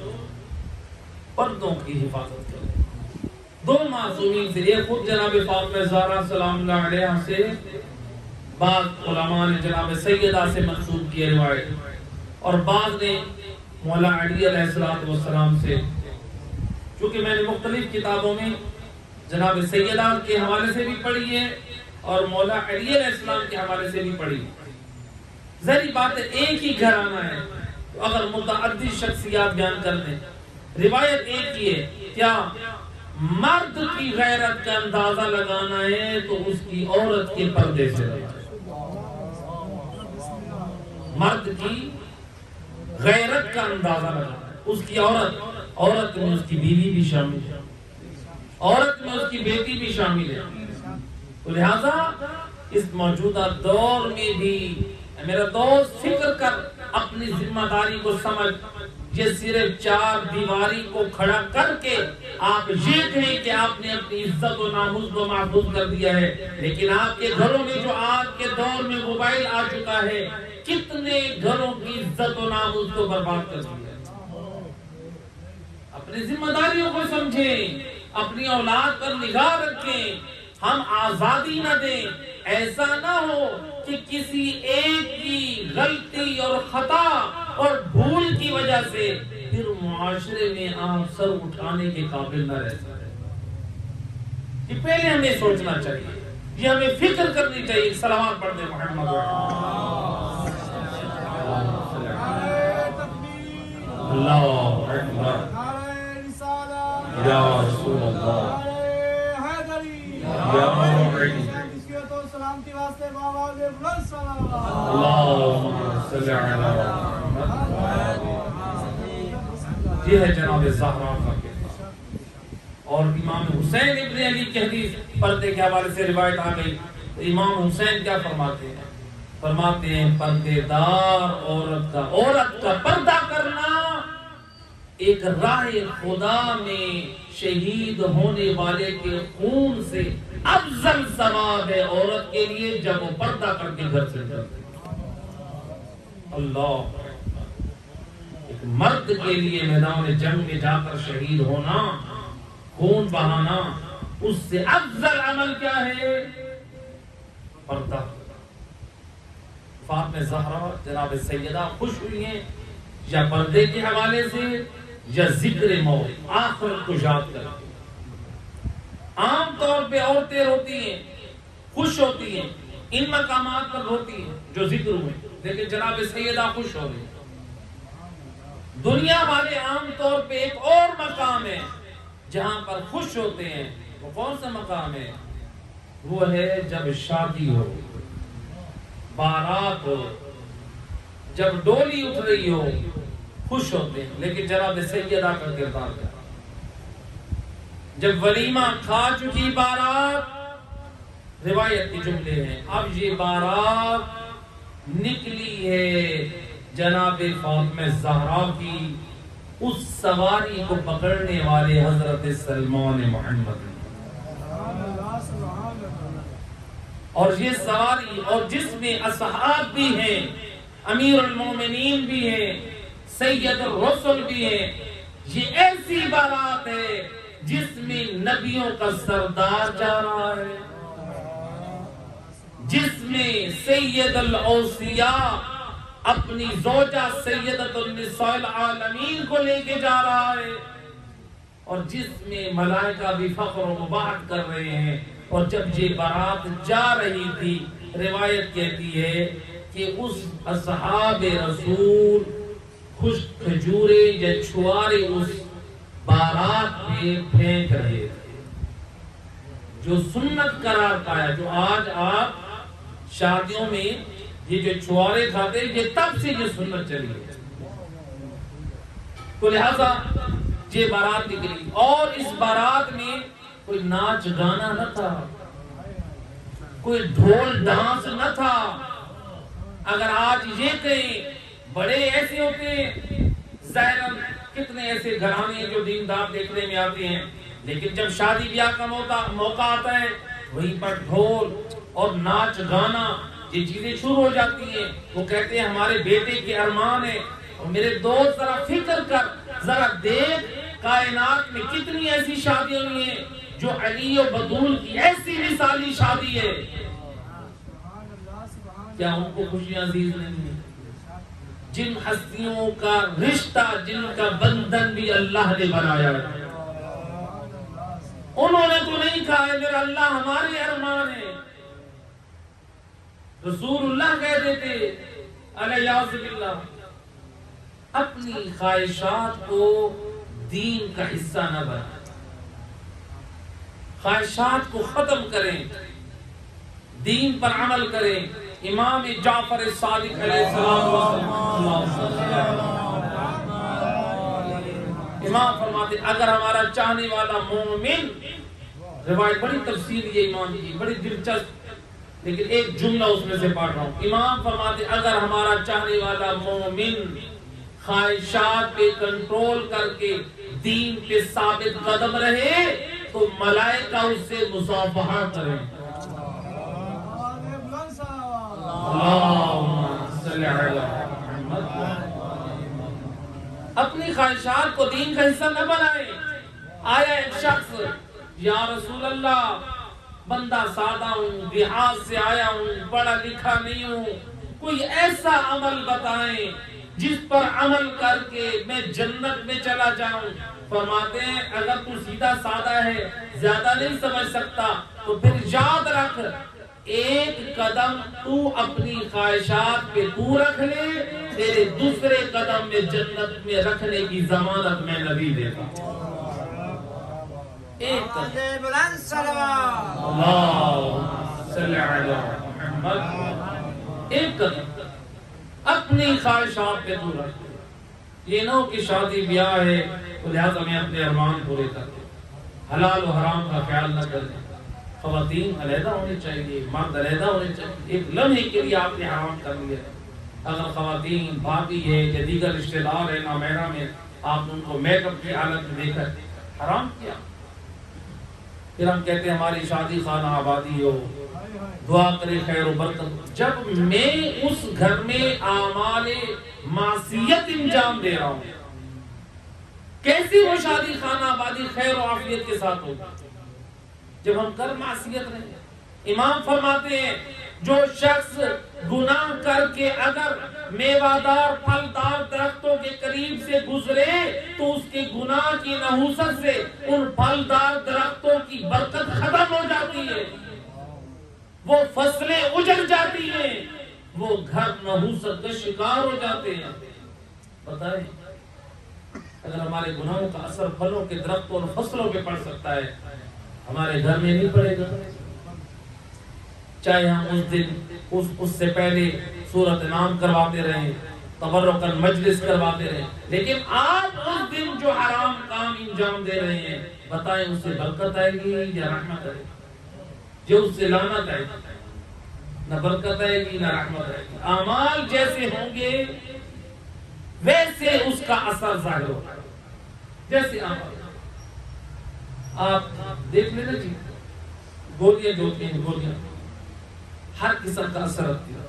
پردوں کی حفاظت کریں۔ دو معصومین سے، ایک خود جناب فاطمہ زہرا سلام اللہ علیہ سے، بعض علماء نے جناب سیدہ سے منسوب کی روایت، اور بعض نے مولا علی علیہ السلام سے، چونکہ میں نے مختلف کتابوں میں جناب سیدہ کے حوالے سے بھی پڑھی ہے اور مولا علی علیہ السلام کے حوالے سے بھی پڑھی۔ ظاہری بات ہے ایک ہی گھرانہ ہے، تو اگر متعدد شخصیات بیان کر دیں، روایت ایک ہی ہے، کیا مرد کی غیرت کا اندازہ لگانا ہے تو اس کی عورت کے پردے سے لگائیں۔ مرد کی غیرت کا اندازہ لگانا ہے، اس کی عورت میں اس کی بیوی بھی شامل ہے، عورت میں اس کی بیٹی بھی شامل ہے۔ تو لہذا اس موجودہ دور میں بھی میرا دوست فکر کر اپنی ذمہ داری کو سمجھ، یہ صرف چار دیواری کو کھڑا کر کے آپ یہ کہیں کہ آپ نے اپنی عزت و ناموس کو محفوظ کر دیا ہے، لیکن آپ کے گھروں میں جو آج کے دور میں موبائل آ چکا ہے، کتنے گھروں کی عزت و ناموس کو برباد کر دیا ہے۔ اپنی ذمہ داریوں کو سمجھیں، اپنی اولاد پر نگاہ رکھیں، ہم آزادی نہ دیں۔ ایسا نہ ہو کہ کسی ایک کی غلطی اور خطا اور بھول کی وجہ سے پھر معاشرے میں آپ سر اٹھانے کے قابل نہ رہ سکیں۔ یہ پہلے ہمیں سوچنا چاہیے، یہ ہمیں فکر کرنی چاہیے۔ صلوات پڑھ دیں محمد اللہ اکبر، یا رسول اللہ، یا معین، سلامتی واسطے بابا دے بلند سلام، اللہم صلی علی محمد۔ یہ ہے جناب زہرا کا کردار۔ اور امام حسین ابن علی کی حدیث پردے کے حوالے سے روایت آ گئی، تو امام حسین کیا فرماتے ہیں؟ فرماتے ہیں پردے دار عورت کا پردہ کرنا ایک راہ خدا میں شہید ہونے والے کے خون سے افضل ثواب ہے عورت کے لیے جب وہ پردہ کر کے گھر سے نکلتی ہے۔ اللہ، ایک مرد کے لیے میدان جنگ میں جا کر شہید ہونا، خون بہانا، اس سے افضل عمل کیا ہے؟ پردہ۔ فاطمہ زہرا جناب سیدہ خوش ہوئی ہیں یا پردے کے حوالے سے یا ذکر موت، آخرت کو یاد کر۔ عام طور پہ عورتیں روتی ہیں، خوش ہوتی ہیں، ان مقامات پر روتی ہیں جو ذکر ہوئے، لیکن جناب سیدہ خوش ہو رہی ہیں۔ دنیا والے عام طور پہ ایک اور مقام ہے جہاں پر خوش ہوتے ہیں، وہ کون سا مقام ہے؟ وہ ہے جب شادی ہو، بارات ہو، جب ڈولی اٹھ رہی ہو خوش ہوتے ہیں، لیکن جناب سیدہ کا کردار کیا؟ جب ولیمہ کھا چکی بارات، روایت کے جملے ہیں، اب یہ بارات نکلی ہے جناب فاطمہ زہرا کی اس سواری کو پکڑنے والے حضرت سلمان محمد، اور یہ سواری اور جس میں اصحاب بھی ہیں، امیر المومنین بھی ہیں، سید الرسل بھی ہیں، یہ ایسی بارات ہے جس میں نبیوں کا سردار جا رہا ہے، جس میں سید الاوصیاء اپنی زوجہ سیدۃ النساء العالمین کو لے کے جا رہا ہے، اور جس میں ملائکہ بھی فخر و مباحت کر رہے ہیں۔ اور جب یہ بارات جا رہی تھی، روایت کہتی ہے کہ اس اصحاب رسول خشک کھجورے یا چھوارے اس بارات میں پھینک رہے تھے، جو سنت قرار پایا۔ جو آج آپ شادیوں میں یہ جو چھوارے کھاتے ہیں، یہ تب سے یہ سنت چلی ہے، تو لہذا یہ بارات نکلی، اور اس بارات میں کوئی ناچ گانا نہ تھا، کوئی ڈھول ڈانس نہ تھا۔ اگر آج یہ کہیں بڑے ایسے ہوتے ہیں، ظاہراً کتنے ایسے گھرانے ہیں جو دیندار دیکھنے میں آتے ہیں، لیکن جب شادی بیاہ کا موقع آتا ہے، وہیں پر ڈھول اور ناچ گانا یہ چیزیں شروع ہو جاتی ہیں۔ وہ کہتے ہیں ہمارے بیٹے کے ارمان ہے، اور میرے دوست ذرا فکر کر، ذرا دیکھ کائنات میں کتنی ایسی شادیاں ہوئی ہیں جو علی و بدول کی ایسی مثالی شادی ہے، کیا ان کو خوشیاں عزیز نہیں ہیں؟ جن ہستیوں کا رشتہ، جن کا بندھن بھی اللہ نے بنایا ہے، انہوں نے تو نہیں کہا ہے میرا اللہ ہمارے ارمان ہے، رسول اللہ کہہ دیتے علیہ باللہ۔ اپنی خواہشات کو دین کا حصہ نہ بنائیں، خواہشات کو ختم کریں، دین پر عمل کریں۔ امام جعفر صادق علیہ السلام امام فرماتے اگر ہمارا چاہنے والا مومن، روایت بڑی تفصیل یہ امام کی بڑی دلچسپ، لیکن ایک جملہ اس میں سے پڑھ رہا ہوں۔ امام فرماتے اگر ہمارا چاہنے والا مومن خواہشات پہ کنٹرول کر کے دین پہ ثابت قدم رہے تو ملائکہ اس سے مصافحہ کریں۔ اپنی خواہشات کو دین کا حصہ نہ بنائیں۔ آیا ایک شخص، یا رسول اللہ بندہ سادہ ہوں، دیہات سے آیا ہوں، پڑھا لکھا نہیں ہوں، کوئی ایسا عمل بتائیں جس پر عمل کر کے میں جنت میں چلا جاؤں۔ فرماتے ہیں اگر تو سیدھا سادہ ہے، زیادہ نہیں سمجھ سکتا، تو پھر یاد رکھ ایک قدم تو اپنی خواہشات پہ تو رکھ لے، تیرے دوسرے قدم میں جنت میں رکھنے کی ضمانت میں نبی دیتا ہوں۔ ایک قدم، اللہم صلی علی محمد، ایک قدم اپنی خواہشات پہ تو رکھ۔ یہ نہ ہو کہ شادی بیاہ ہے تو لہذا میں اپنے ارمان پورے کرتے، حلال و حرام کا خیال نہ کریں۔ خواتین علیحدہ ہونی چاہیے، مرد علیحدہ ہونے چاہیے۔ ایک لمحے کے لیے آپ نے حرام کر لیا، اگر خواتین بھابھی ہے یا دیگر رشتہ دار ہے نامحرم ہے، آپ نے ان کو میک اپ کی حالت میں دیکھا حرام کیا۔ پھر ہم کہتے ہیں ہماری شادی خانہ آبادی ہو، دعا کرے خیر و برکت۔ جب میں اس گھر میں اعمال معصیت انجام دے رہا ہوں، کیسی وہ شادی خانہ آبادی خیر و عافیت کے ساتھ ہوگی جب ہم کر معصیت رہے؟ امام فرماتے ہیں جو شخص گناہ کر کے اگر میوادار پھلدار درختوں کے قریب سے گزرے تو اس کے گناہ کی نحوست سے ان پھلدار درختوں کی برکت ختم ہو جاتی ہے، وہ فصلیں اجڑ جاتی ہیں، وہ گھر نحوست کا شکار ہو جاتے ہیں۔ پتہ ہے اگر ہمارے گناہوں کا اثر پھلوں کے درختوں اور فصلوں پہ پڑ سکتا ہے، ہمارے گھر میں نہیں پڑے گا۔ چاہے ہم اس دن اس سے پہلے سورۃ نام کرواتے رہیں، تبرکاً مجلس کرواتے رہیں، لیکن آپ اس دن جو حرام کام انجام دے رہے ہیں، بتائیں اس سے برکت آئے گی یا رحمت آئے گی؟ جو اس سے لعنت آئے گی، نہ برکت آئے گی نہ رحمت آئے گی۔ اعمال جیسے ہوں گے ویسے اس کا اثر ظاہر ہوگا۔ جیسے آپ دیکھ لینا جی، گولیاں جو ہوتی ہیں، گولیاں ہر قسم کا اثر رکھتی ہے۔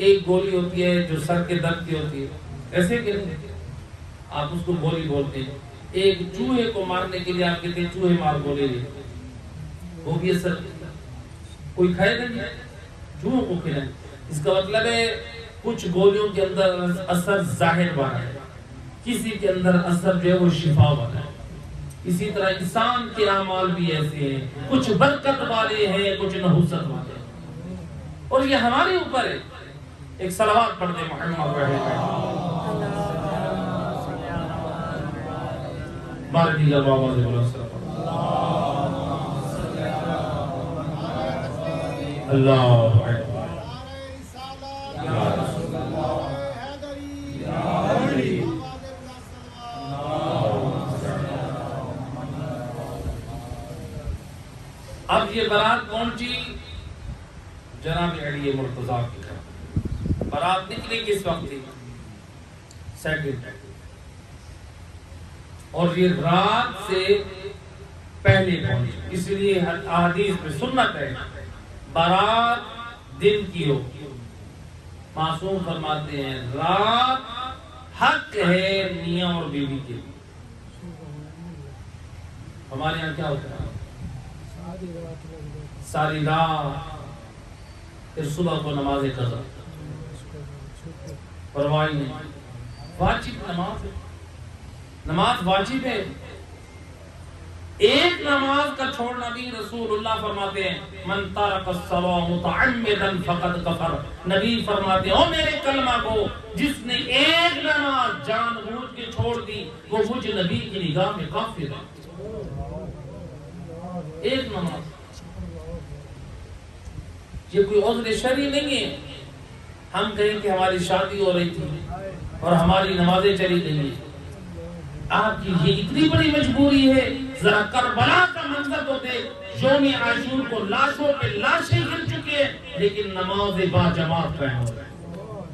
ایک گولی ہوتی ہے جو سر کے درد کی ہوتی ہے، ایسے کہ آپ اس کو گولی بولتے ہیں۔ ایک چوہے کو مارنے کے لیے آپ کہتے ہیں چوہے مار گولی لے، وہ بھی اثر کوئی کھائے گا نہیں، چوہوں کو کھلائیں۔ اس کا مطلب ہے کچھ گولیوں کے اندر اثر ظاہر والا ہے، کسی کے اندر اثر جو ہے وہ شفا والا ہے۔ اسی طرح انسان کے اعمال بھی ایسے ہیں، کچھ برکت والے ہیں، کچھ نحوست والے ہیں، اور یہ ہمارے اوپر ہے۔ ایک صلوات پڑھ دیں محمد بارکی اللہ بابا دے بلند اللہ اب یہ بارات پہنچی جناب علی مرتضیٰ کی گھر۔ بارات نکلی کس وقت تھی؟ سیکنڈ، اور یہ رات سے پہلے پہنچی، اس لیے احادیث میں سنت ہے بارات دن کی ہو۔ معصوم فرماتے ہیں رات حق ہے میاں اور بیوی کے لیے۔ ہمارے یہاں کیا ہوتا ہے؟ ساری رات، پھر صبح کو نماز قضا، پرواہ نہیں، واجب نماز ہے، نماز واجب ہے۔ ایک نماز کا چھوڑنا بھی رسول اللہ فرماتے ہیں من ترک الصلاۃ متعمدا فقد کفر۔ نبی فرماتے ہیں او میرے کلمہ کو، جس نے ایک نماز جان بوجھ کے چھوڑ دی وہ مجھ نبی کی نگاہ میں کافر ہے۔ ایک نماز، یہ کوئی عذر شرعی نہیں ہے۔ ہم کہیں کہ ہماری شادی ہو رہی تھی اور ہماری نمازیں چلی گئی ہیں، آپ کی یہ اتنی بڑی مجبوری ہے؟ ذرا کربلا کا منظر تو دیکھ، یوم عاشور کو لاشوں پہ لاشیں گر چکے ہیں لیکن نماز با جماعت قائم ہو رہے ہیں۔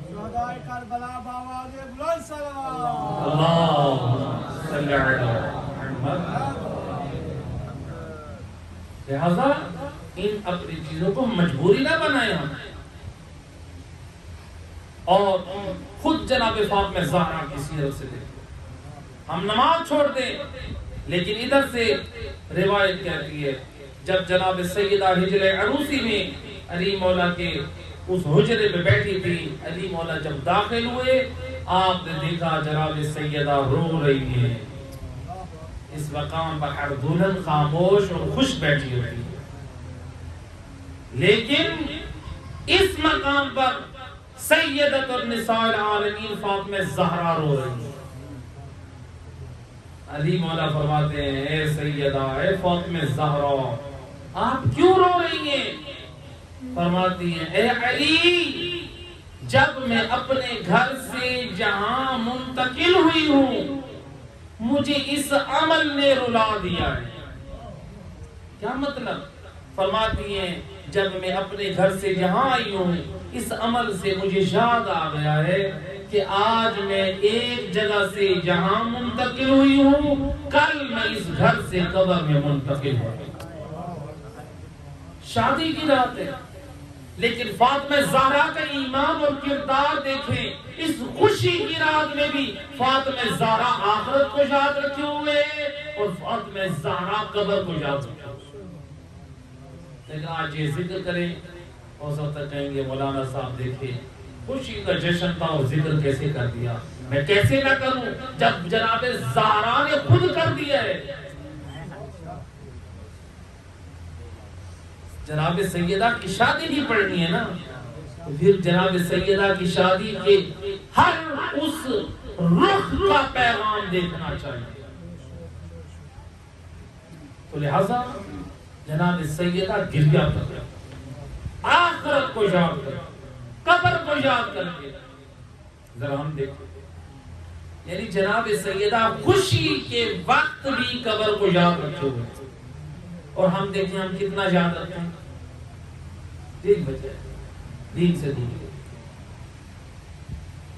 شہدائے کربلا بآواز بلند صلوات اللہم صلی علی محمد۔ لہذا ان اپنی چیزوں کو مجبوری نہ بنائیں ہم، اور خود جناب فاطمہ زہرا کی سیرت سے دیکھیں۔ ہم نماز چھوڑ دیں لیکن ادھر سے روایت کہتی ہے جب جناب سیدہ ہجر عروسی میں علی مولا کے اس حجرے پہ بیٹھی تھی، علی مولا جب داخل ہوئے آپ نے دیکھا جناب سیدہ رو رہی ہیں۔ اس مقام پر ہر دلہن خاموش اور خوش بیٹھی ہوئی ہے، لیکن اس مقام پر سیدۃ النساء العالمین فاطمہ زہرا رو رہی ہے۔ علی مولا فرماتے ہیں اے سیدہ، اے فاطمہ زہرا، آپ کیوں رو رہی ہیں؟ فرماتی ہیں اے علی، جب میں اپنے گھر سے جہاں منتقل ہوئی ہوں مجھے اس عمل نے رلا دیا ہے۔ کیا مطلب؟ فرماتی ہیں جب میں اپنے گھر سے جہاں آئی ہوں اس عمل سے مجھے یاد آ گیا ہے کہ آج میں ایک جگہ سے جہاں منتقل ہوئی ہوں کل میں اس گھر سے قبر میں منتقل ہوں۔ شادی کی رات ہے لیکن فاطمہ زہرا کا ایمان اور کردار دیکھیں، اس خوشی کی رات میں بھی فاطمہ زہرا آخرت کو یاد رکھے ہوئے اور فاطمہ زہرا قبر کو یاد رکھے ہوئے۔ لیکن آج یہ ذکر کریں ہو سکتا کہیں گے مولانا صاحب دیکھیں خوشی کا جشن تھا اور ذکر کیسے کر دیا، میں کیسے نہ کروں جب جناب زہرا نے خود کر دیا ہے۔ جناب سیدہ کی شادی بھی پڑھنی ہے نا، تو پھر جناب سیدہ کی شادی کے ہر اس رخ کا پیغام دیکھنا چاہیے۔ تو لہذا جناب سیدہ گریہ کر رہے آخرت کو یاد کر، قبر کو یاد کر کے ذرا ہم دیکھیں، یعنی جناب سیدہ خوشی کے وقت بھی قبر کو یاد رکھے ہوئے، اور ہم دیکھیں ہم کتنا یاد رکھتے ہیں، دین بچے دین سے دور،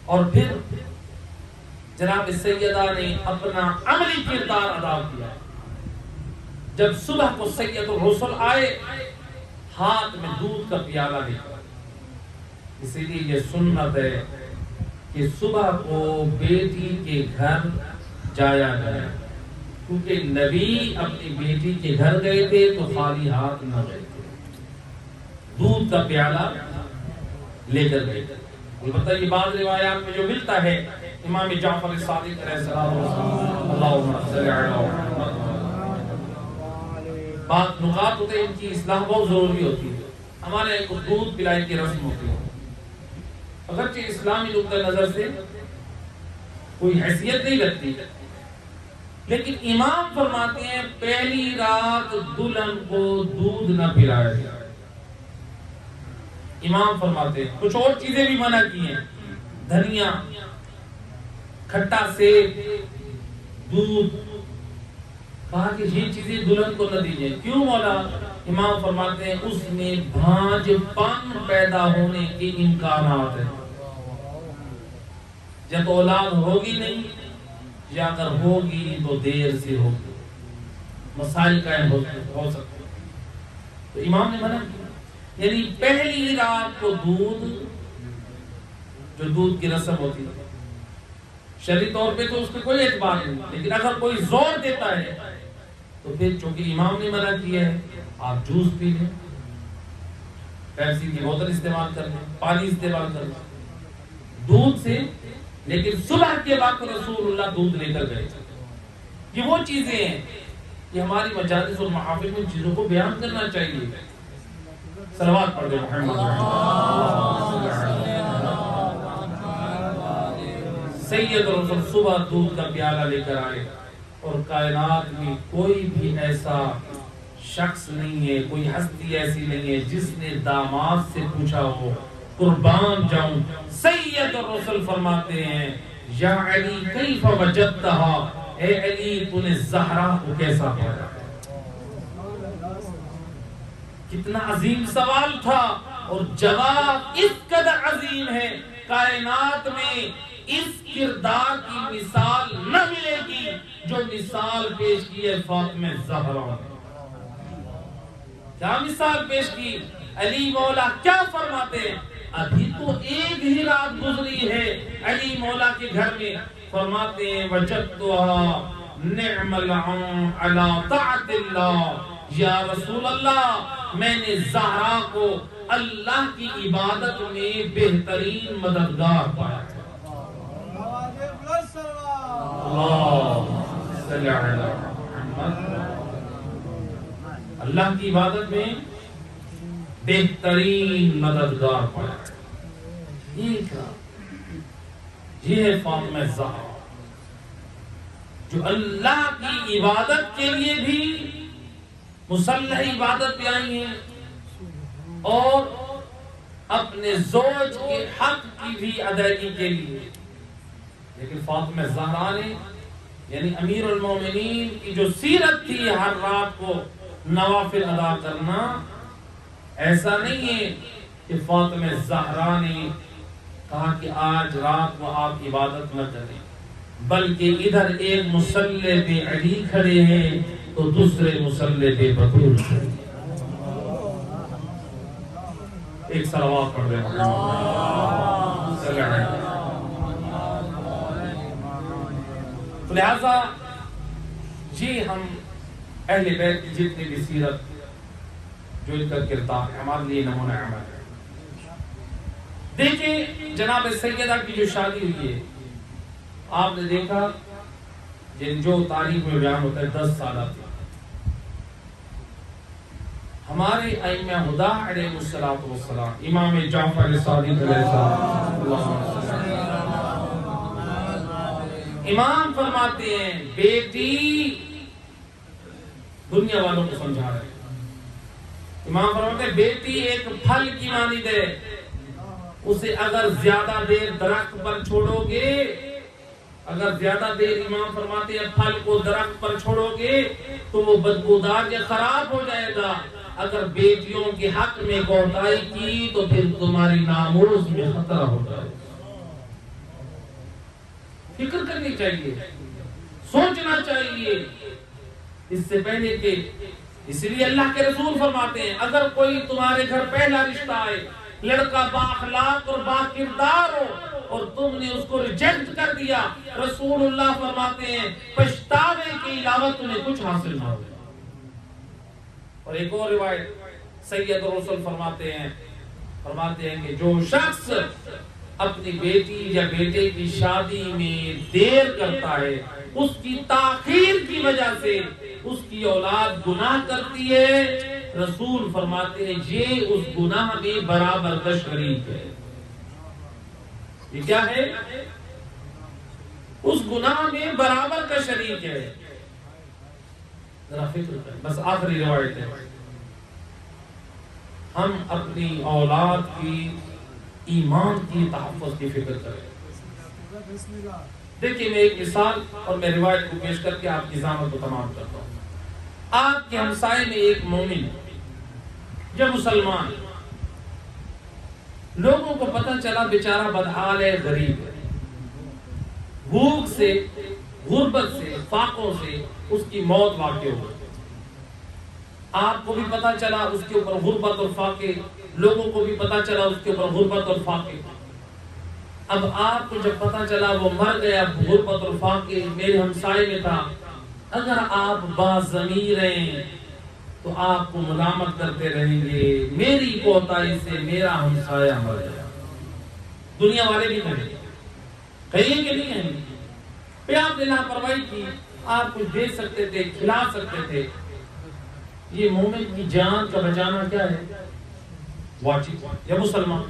اور پھر جناب سیدہ نے اپنا عملی کردار ادا کیا۔ جب صبح کو سید الرسل آئے ہاتھ میں دودھ کا پیالہ لے کر، اسی لیے یہ سنت ہے کہ صبح کو بیٹی کے گھر جایا جائے، کیونکہ نبی اپنی بیٹی کے گھر گئے تھے تو خالی ہاتھ نہ گئے تھے، دودھ کا پیالہ لے کر گئے تھے۔ البتہ یہ بعض روایات میں جو ملتا ہے، امام جعفر صادق علیہ السلام اللہم صلی علی محمد، بات نقاط ہوتے ہیں، ان کی اصلاح بہت ضروری ہوتی ہے۔ ہمارے ایک دودھ پلانے کی رسم ہوتی ہے، اگرچہ اسلامی نقطہ نظر سے کوئی حیثیت نہیں رکھتی، لیکن امام فرماتے ہیں پہلی رات دلہن کو دودھ نہ پلایا جائے۔ امام فرماتے ہیں کچھ اور چیزیں بھی منع کی ہیں، دھنیا، کھٹا سیب، دودھ، کہا کہ یہ چیزیں دلہن کو نہ دیجیے۔ کیوں مولا؟ امام فرماتے ہیں اس میں بھانج پن پیدا ہونے کے امکانات ہیں، جب اولاد ہوگی نہیں، یا اگر ہوگی تو دیر سے ہوگی، مسائل قائم ہو سکتے، تو امام نے منع کیا۔ یعنی پہلی رات کو دودھ، جو دودھ کی رسم ہوتی ہے، شرعی طور پہ تو اس کا کوئی اعتبار نہیں، لیکن اگر کوئی زور دیتا ہے تو پھر چونکہ امام نے منع کیا ہے، آپ جوس پی لیں، پیپسی کی بوتل استعمال کر لیں، پانی استعمال کر لیں دودھ سے، لیکن صبح کے وقت رسول اللہ دودھ لے کر گئے۔ یہ وہ چیزیں ہیں کہ ہماری مجالس اور محافل میں چیزوں کو بیان کرنا چاہیے۔ صلوات پڑھ دیں محمد۔ سید رسول صبح دودھ کا پیالہ لے کر آئے، اور کائنات میں کوئی بھی ایسا شخص نہیں ہے، کوئی ہستی ایسی نہیں ہے جس نے داماد سے پوچھا ہو قربان جاؤں۔ سید الرسل فرماتے ہیں یا علی کیف وجدتہا، اے علی تو نے زہرا کو کیسا پایا؟ کتنا عظیم سوال تھا، اور جواب اس قدر عظیم ہے، کائنات میں اس کردار کی مثال نہ ملے گی جو مثال پیش کی ہے فاطمہ زہرا نے۔ کیا مثال پیش کی؟ علی مولا کیا فرماتے ہیں؟ ابھی تو ایک ہی رات گزری ہے علی مولا کے گھر میں، فرماتے ہیں وجدتها نعم العون علی طاعت اللہ، یا رسول اللہ میں نے زہرا کو اللہ کی عبادت میں بہترین مددگار پایا۔ اللہ کی عبادت میں بہترین مددگار پایا۔ یہ ہے فاطمہ زہرا، جو اللہ کی عبادت کے لیے بھی مسلح عبادت پہ آئی ہیں، اور اپنے زوج کے حق کی بھی ادائیگی کے لیے۔ لیکن فاطمہ زہرا نے، یعنی امیر المومنین کی جو سیرت تھی ہر رات کو نوافل ادا کرنا، ایسا نہیں ہے کہ فاطمہ زہرا نے کہا کہ آج رات کو آپ عبادت نہ کریں، بلکہ ادھر ایک مصلی پہ علی کھڑے ہیں تو دوسرے مصلی پہ بطول کھڑے ہیں۔ ایک صلوات پڑھ دیں لہذا جی ہم اہل بیت کی جتنی بھی سیرت، جو ان کا کردار ہے، ہمارے لیے نمونہ عمل ہے۔ دیکھیں جناب سیدہ کی جو شادی ہوئی ہے، آپ نے دیکھا جو تاریخ میں بیان ہوتا ہے 10 سالہ تھی۔ ہمارے ائمہ ہدا علیہ السلام، امام جعفر صادق علیہ السلام، امام فرماتے ہیں بیٹی دنیا والوں کو سمجھا رہے ہیں امام فرماتے ہیں بیٹی ایک پھل کی مانند ہے، اسے اگر زیادہ دیر درخت پر چھوڑو گے، اگر زیادہ دیر امام فرماتے ہیں پھل کو درخت پر چھوڑو گے تو وہ بدبودار یا خراب ہو جائے گا، اگر بیٹیوں کے حق میں کوتاہی کی تو پھر تمہاری ناموز میں خطرہ ہو جائے گا۔ فکر کرنی چاہیے، سوچنا چاہیے اس سے پہلے کہ، اس لیے اللہ کے رسول فرماتے ہیں اگر کوئی تمہارے گھر پہلا رشتہ آئے، لڑکا با اخلاق اور با کردار ہو اور تم نے اس کو ریجیکٹ کر دیا، رسول اللہ فرماتے ہیں پچھتاوے کے علاوہ تمہیں کچھ حاصل نہ ہو۔ اور ایک اور روایت سید الرسل فرماتے ہیں کہ جو شخص اپنی بیٹی یا بیٹے کی شادی میں دیر کرتا ہے، اس کی تاخیر کی وجہ سے اس کی اولاد گناہ کرتی ہے، رسول فرماتے ہیں یہ اس گناہ میں برابر کا شریک ہے۔ یہ کیا ہے؟ اس گناہ میں برابر کا شریک ہے۔ ذرا فکر کریں، بس آخری روایت ہے، ہم اپنی اولاد کی ایمان کی تحفظ کی فکر کریں۔ دیکھیے میں ایک مثال اور میں روایت کو پیش کر کے آپ کی ضمانت کو تمام کرتا ہوں۔ آپ کے ہمسائے میں ایک مومن جو مسلمان، لوگوں کو پتہ چلا بیچارہ بدحال ہے، غریب ہے، بھوک سے، غربت سے، فاقوں سے اس کی موت واقع ہو گئی۔ آپ کو بھی پتہ چلا اس کے اوپر غربت اور فاقے، لوگوں کو بھی پتہ چلا اس کے اوپر غربت اور فاقے۔ اب آپ کو جب پتہ چلا وہ مر گیا، غربت اور فاقے میرے ہمسائے میں تھا، اگر آپ باضمیر ہیں تو آپ کو ملامت کرتے رہیں گے، میری کوتاہی سے میرا ہمسایہ مر گیا۔ دنیا والے بھی کہیں کہ نہیں ہیں پہ آپ نے لاپرواہی کی، آپ کچھ دے سکتے تھے، کھلا سکتے تھے۔ یہ مومن کی جان کا بچانا کیا ہے؟ واجب یا مسلمان،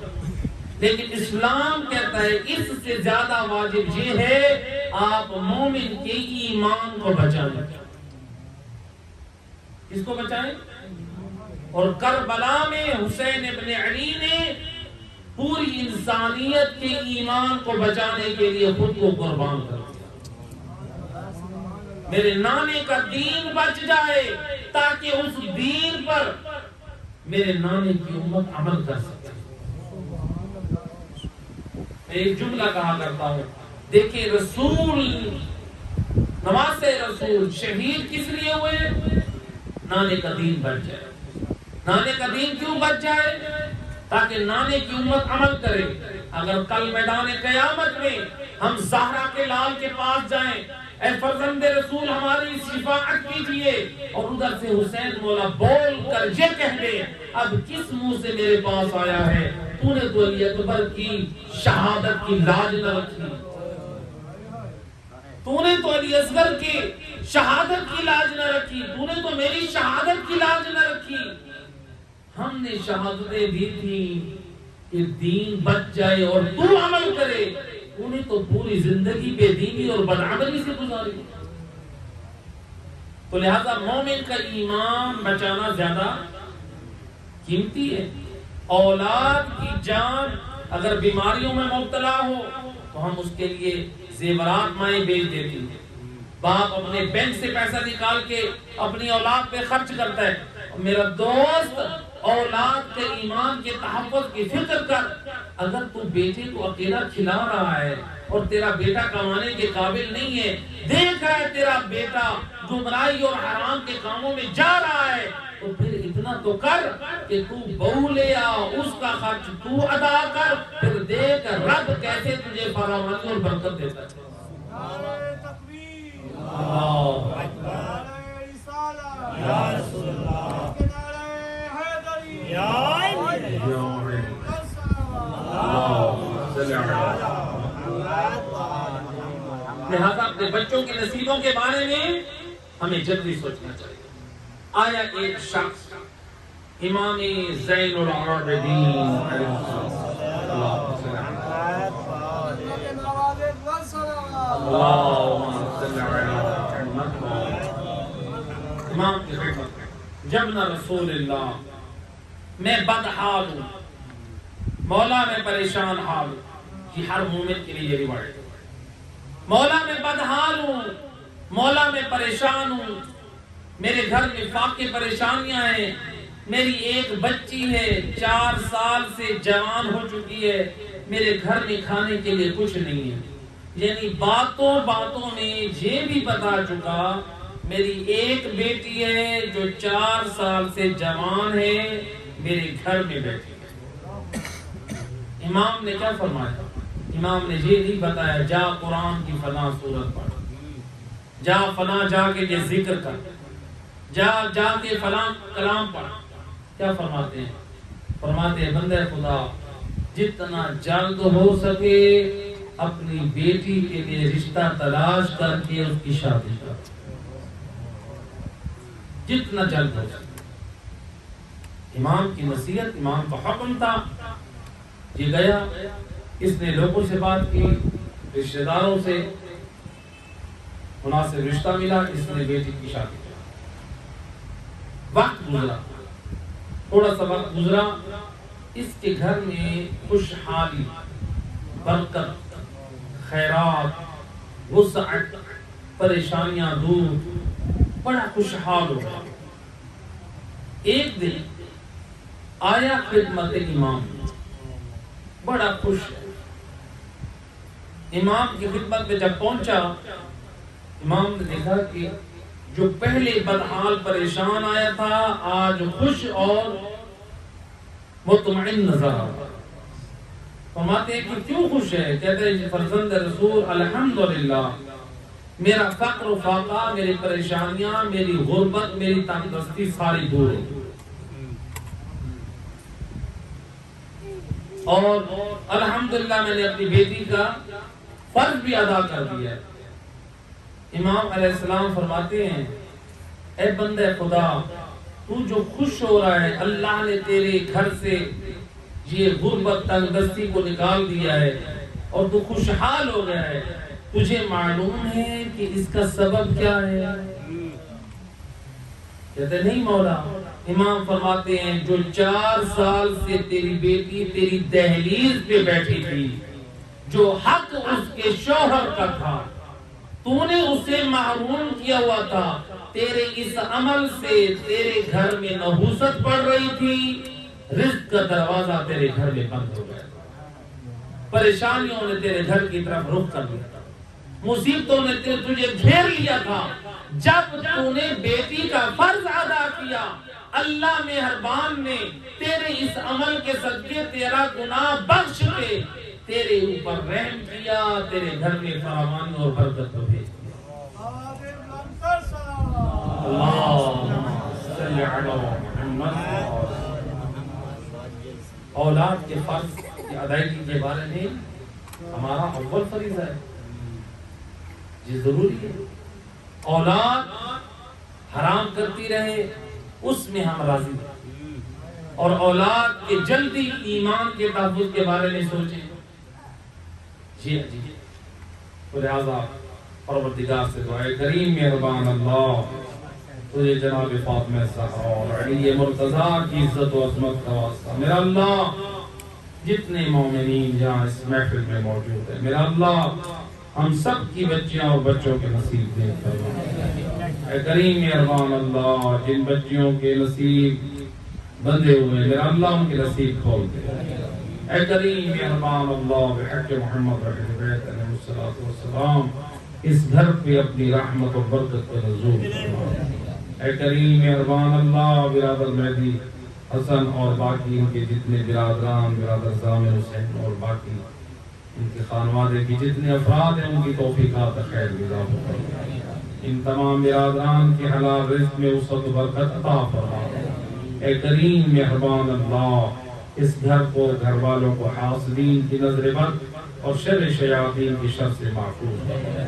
لیکن اسلام کہتا ہے اس سے زیادہ واجب یہ ہے آپ مومن کے ایمان کو بچائیں۔ کس کو بچائیں؟ اور کربلا میں حسین ابن علی نے پوری انسانیت کے ایمان کو بچانے کے لیے خود کو قربان کر دیا۔ میرے نانے کا دین بچ جائے تاکہ اس دین پر میرے نانے کی امت عمل کر سکے۔ میں ایک جملہ کہا کرتا ہوں، دیکھیں رسول، نواسے رسول شہید کس لیے ہوئے؟ نانے کا دین بچ جائے۔ نانے کا دین کیوں بچ جائے؟ تاکہ نانے کی امت عمل کرے۔ اگر کل میدان قیامت میں ہم زہرا کے لال کے پاس جائیں، اے فرزند رسول ہماری شفاعت کیجئے، اور ادھر سے حسین مولا بول کر یہ کہہ دے اب کس منہ سے میرے پاس آیا ہے، تو نے تو علی اکبر کی شہادت کی لاج نہ رکھی، تو نے تو علی اصغر کی شہادت کی لاج نہ رکھی، تو نے تو میری شہادت کی لاج نہ رکھی۔ ہم نے شہادتیں دی تھی کہ دین بچ جائے اور تو عمل کرے، انہیں تو پوری زندگی بے دینی اور بدعملی سے گزاری۔ تو لہذا مومن کا ایمان بچانا زیادہ قیمتی ہے۔ اولاد کی جان اگر بیماریوں میں مبتلا ہو تو ہم اس کے لیے زیورات مائیں بیچ دیتی ہیں۔ باپ اپنے بینک سے پیسہ نکال کے اپنی اولاد پہ خرچ کرتا ہے۔ میرا دوست، اولاد کے ایمان کے تحفظ کی فکر کر۔ اگر تو بیٹے کو اکیلا کھلا رہا ہے اور تیرا بیٹا کمانے کے قابل نہیں ہے، دیکھ رہا ہے تیرا بیٹا گمراہی اور حرام کے کاموں میں جا رہا ہے، تو پھر اتنا تو کر کہ تو بہو لے آ، اس کا خرچ تو ادا کر، پھر دیکھ رب کیسے تجھے فراوانی اور برکت دیتا ہے۔ نعرہ تکبیر، اللہ نعرہ رسالہ، یا رسول اللہ، نعرہ حیدری، یا علی، لہذا اپنے بچوں کے نصیبوں کے بارے میں ہمیں جلدی سوچنا چاہیے۔ آیا ایک شخص امام زین العابدین امام کی خدمت جب نہ رسول اللہ میں بدحال ہوں، مولا میں پریشان حال ہوں. یہ ہر مومن کے لیے یہ روایت ہے. مولا میں بدحال ہوں، مولا میں پریشان ہوں، میرے گھر میں فاقے پریشانیاں ہیں، میری ایک بچی ہے 4 سال سے جوان ہو چکی ہے، میرے گھر میں کھانے کے لیے کچھ نہیں ہے. یعنی باتوں باتوں میں یہ بھی بتا چکا میری ایک بیٹی ہے جو 4 سال سے جوان ہے، میرے گھر میں بیٹھی ہے. امام نے کیا فرمایا؟ امام نے یہ نہیں بتایا جا قرآن کی فلاں سورت پڑھ، جا فلاں جا کے یہ ذکر کر، جا کے فلاں کلام پڑھ. کیا فرماتے ہیں؟ فرماتے ہیں بندے خدا جتنا جلد ہو سکے اپنی بیٹی کے لیے رشتہ تلاش کر کے اس کی شادی کر، جتنا جلد ہو سکے. امام کی نصیحت، امام کا حکم تھا. یہ گیا، اس نے لوگوں سے بات کی، رشتہ داروں سے مناسب رشتہ ملا، اس نے بیٹی کی شادی کی. وقت گزرا، تھوڑا سا وقت گزرا، اس کے گھر میں خوشحالی، برکت، خیرات، وسعت، پریشانیاں دور، بڑا خوشحال ہو گیا. ایک دن آیا خدمت امام، بڑا خوش ہے. امام کی خدمت میں جب پہنچا، امام نے دیکھا کہ جو پہلے بدحال پریشان آیا تھا آج خوش اور مطمئن نظر آ رہا. فرماتے ہیں کہ کیوں خوش ہے؟ کہتے ہیں فرزند رسول الحمدللہ میرا فقر و فاقہ، میری پریشانیاں، میری غربت، میری تنگدستی ساری دور ہے، اور الحمدللہ میں نے اپنی بیٹی کا فرض بھی ادا کر دیا. امام علیہ السلام فرماتے ہیں اے بندے خدا، تو جو خوش ہو رہا ہے، اللہ نے تیرے گھر سے یہ غربت تنگدستی کو نکال دیا ہے اور تو خوشحال ہو گیا ہے، تجھے معلوم ہے کہ اس کا سبب کیا ہے؟ کہتے نہیں مولا. امام فرماتے ہیں جو 4 سال سے تیری بیٹی تیری دہلیز پہ بیٹھی تھی، جو حق اس کے شوہر کا تھا، تو نے اسے محروم کیا ہوا تھا. تیرے اس عمل سے تیرے گھر میں نحوست پڑ رہی تھی، رزق کا دروازہ تیرے گھر میں بند ہو گیا، پریشانیوں نے تیرے گھر کی طرف رخ کر لیا، مصیبتوں نے تجھے گھیر لیا تھا. جب تو نے بیٹی کا فرض ادا کیا، اللہ مہربان نے تیرے اس عمل کے صدقے تیرا گناہ بخش کے تیرے اوپر رحم کیا، تیرے گھر میں فراوانی اور برکت کو بھیج دیا. اللہم صلی علی محمد. اولاد کے فرض کی ادائیگی کے بارے میں ہمارا اول فریضہ ہے، یہ ضروری ہے. اولاد حرام کرتی رہے اس میں ہم راضی ہیں، اور اولاد کے جلدی ایمان کے تحفظ کے بارے میں سوچیں. جی لہذا پروردگار سے دعائے کریم مہربان اللہ تجھے جناب فاطمہ زہرا اور علی مرتضیٰ کی عزت و عظمت کا واسطہ، میرا اللہ جتنے مومنین جہاں اس محفل میں موجود ہیں، میرا اللہ ہم سب کی بچیاں اور بچوں کے نصیب دے فرما. اے کریم مہربان اللہ جن بچیوں کے نصیب بندے ہوئے میرا اللہ ان کے نصیب کھول دے. اے کریم مہربان اللہ بحق محمد رحمۃ بیت علیہ الصلوۃ والسلام اس گھر پہ اپنی رحمت و برکت کا نزول فرما. اے کریم مہربان اللہ برادر مہدی حسن اور باقی ان کے جتنے برادران، برادر ضامر حسین اور باقی ان کے خانوادے کی جتنے افراد ہیں ان کی توفیقات خیر گزار فرما. ان تمام برادران کے حلال رزق میں وسعت و برکت عطا فرما. اے کریم مہربان اللہ اس گھر کو، گھر والوں کو حاسدین کی نظر بد اور شر شیاطین کی شر سے محفوظ فرما.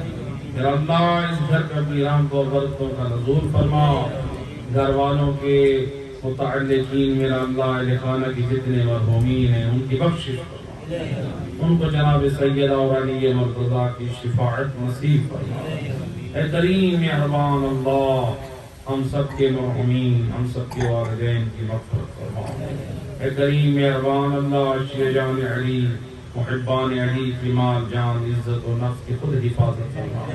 میرا اللہ اس گھر پر اپنی رحمت و برکتوں کا نزول فرما. گھر والوں کے متعلقین میرا اللہ اہل خانہ کی جتنے مرحومین ہیں ان کی بخشش فرما. ان کو جناب سیدہ اور علی مرتضیٰ کی شفاعت نصیب فرما. اے کریم مہربان اللہ ہم سب کے مرحومین، ہم سب کے والدین کی مغفرت فرما. اے کریم مہربان اللہ، اشیاء جان علی، محبان علی کی مال جان عزت و نفس کی خود حفاظت فرما،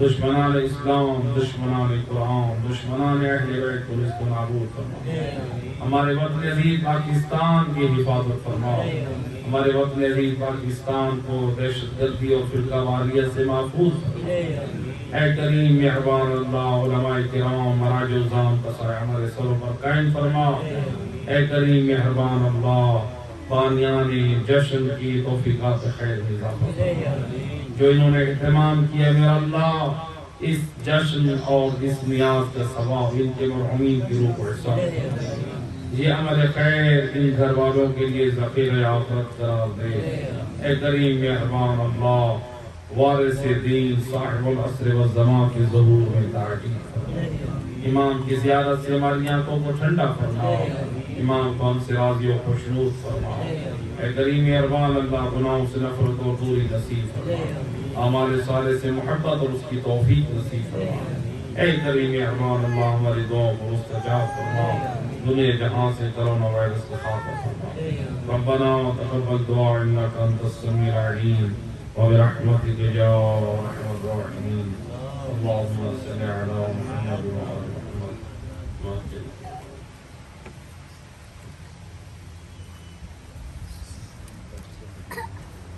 دشمنان اسلام، دشمنان قرآن، دشمنان اہل بیت کو رزق و نابود فرما، ہمارے وطن عزیز پاکستان کی حفاظت فرما، ہمارے وطن عزیز پاکستان کو دہشت گردی اور فرقہ واریت سے محفوظ فرما۔ اے کریم مہربان اللہ، علماء کرام مراجع الزام کا سایہ ہمارے سروں پر قائم فرما۔ اے کریم مہربان اللہ، بانیان جشن کی توفیقات خیر میں اضافہ فرما۔ جو انہوں نے اہتمام کیا میرا اللہ، اس جشن اور اس نیاز کا ثواب ان کے مرحومین کی روح کو احسان فرما۔ یہ عمل خیر ان گھر والوں کے لیے ذخیرہ آخرت قرار دے۔ اے کریم مہربان اللہ، وارث دین صاحب العصر والزمان کے ظہور میں تعجیل فرما۔ امام کی زیارت سے ہماری آنکھوں کو ٹھنڈا فرما، امام کو ہم سے راضی و خوشنود فرما۔ اے کریم مہربان اللہ، گناہوں سے نفرت اور دوری نصیب فرما، اعمال صالح سے محبت اور اس کی توفیق نصیب فرما۔ اے کریم مہربان اللہ، ہماری دعاؤں کو مستجاب فرما، دنیا جہاں سے کرونا وائرس کو خاتمہ فرما۔ ربنا تقبل دعاء انک انت السمیع العلیم وبرحمتك يا ارحم الراحمين۔ اللهم صل على محمد وعلى محمد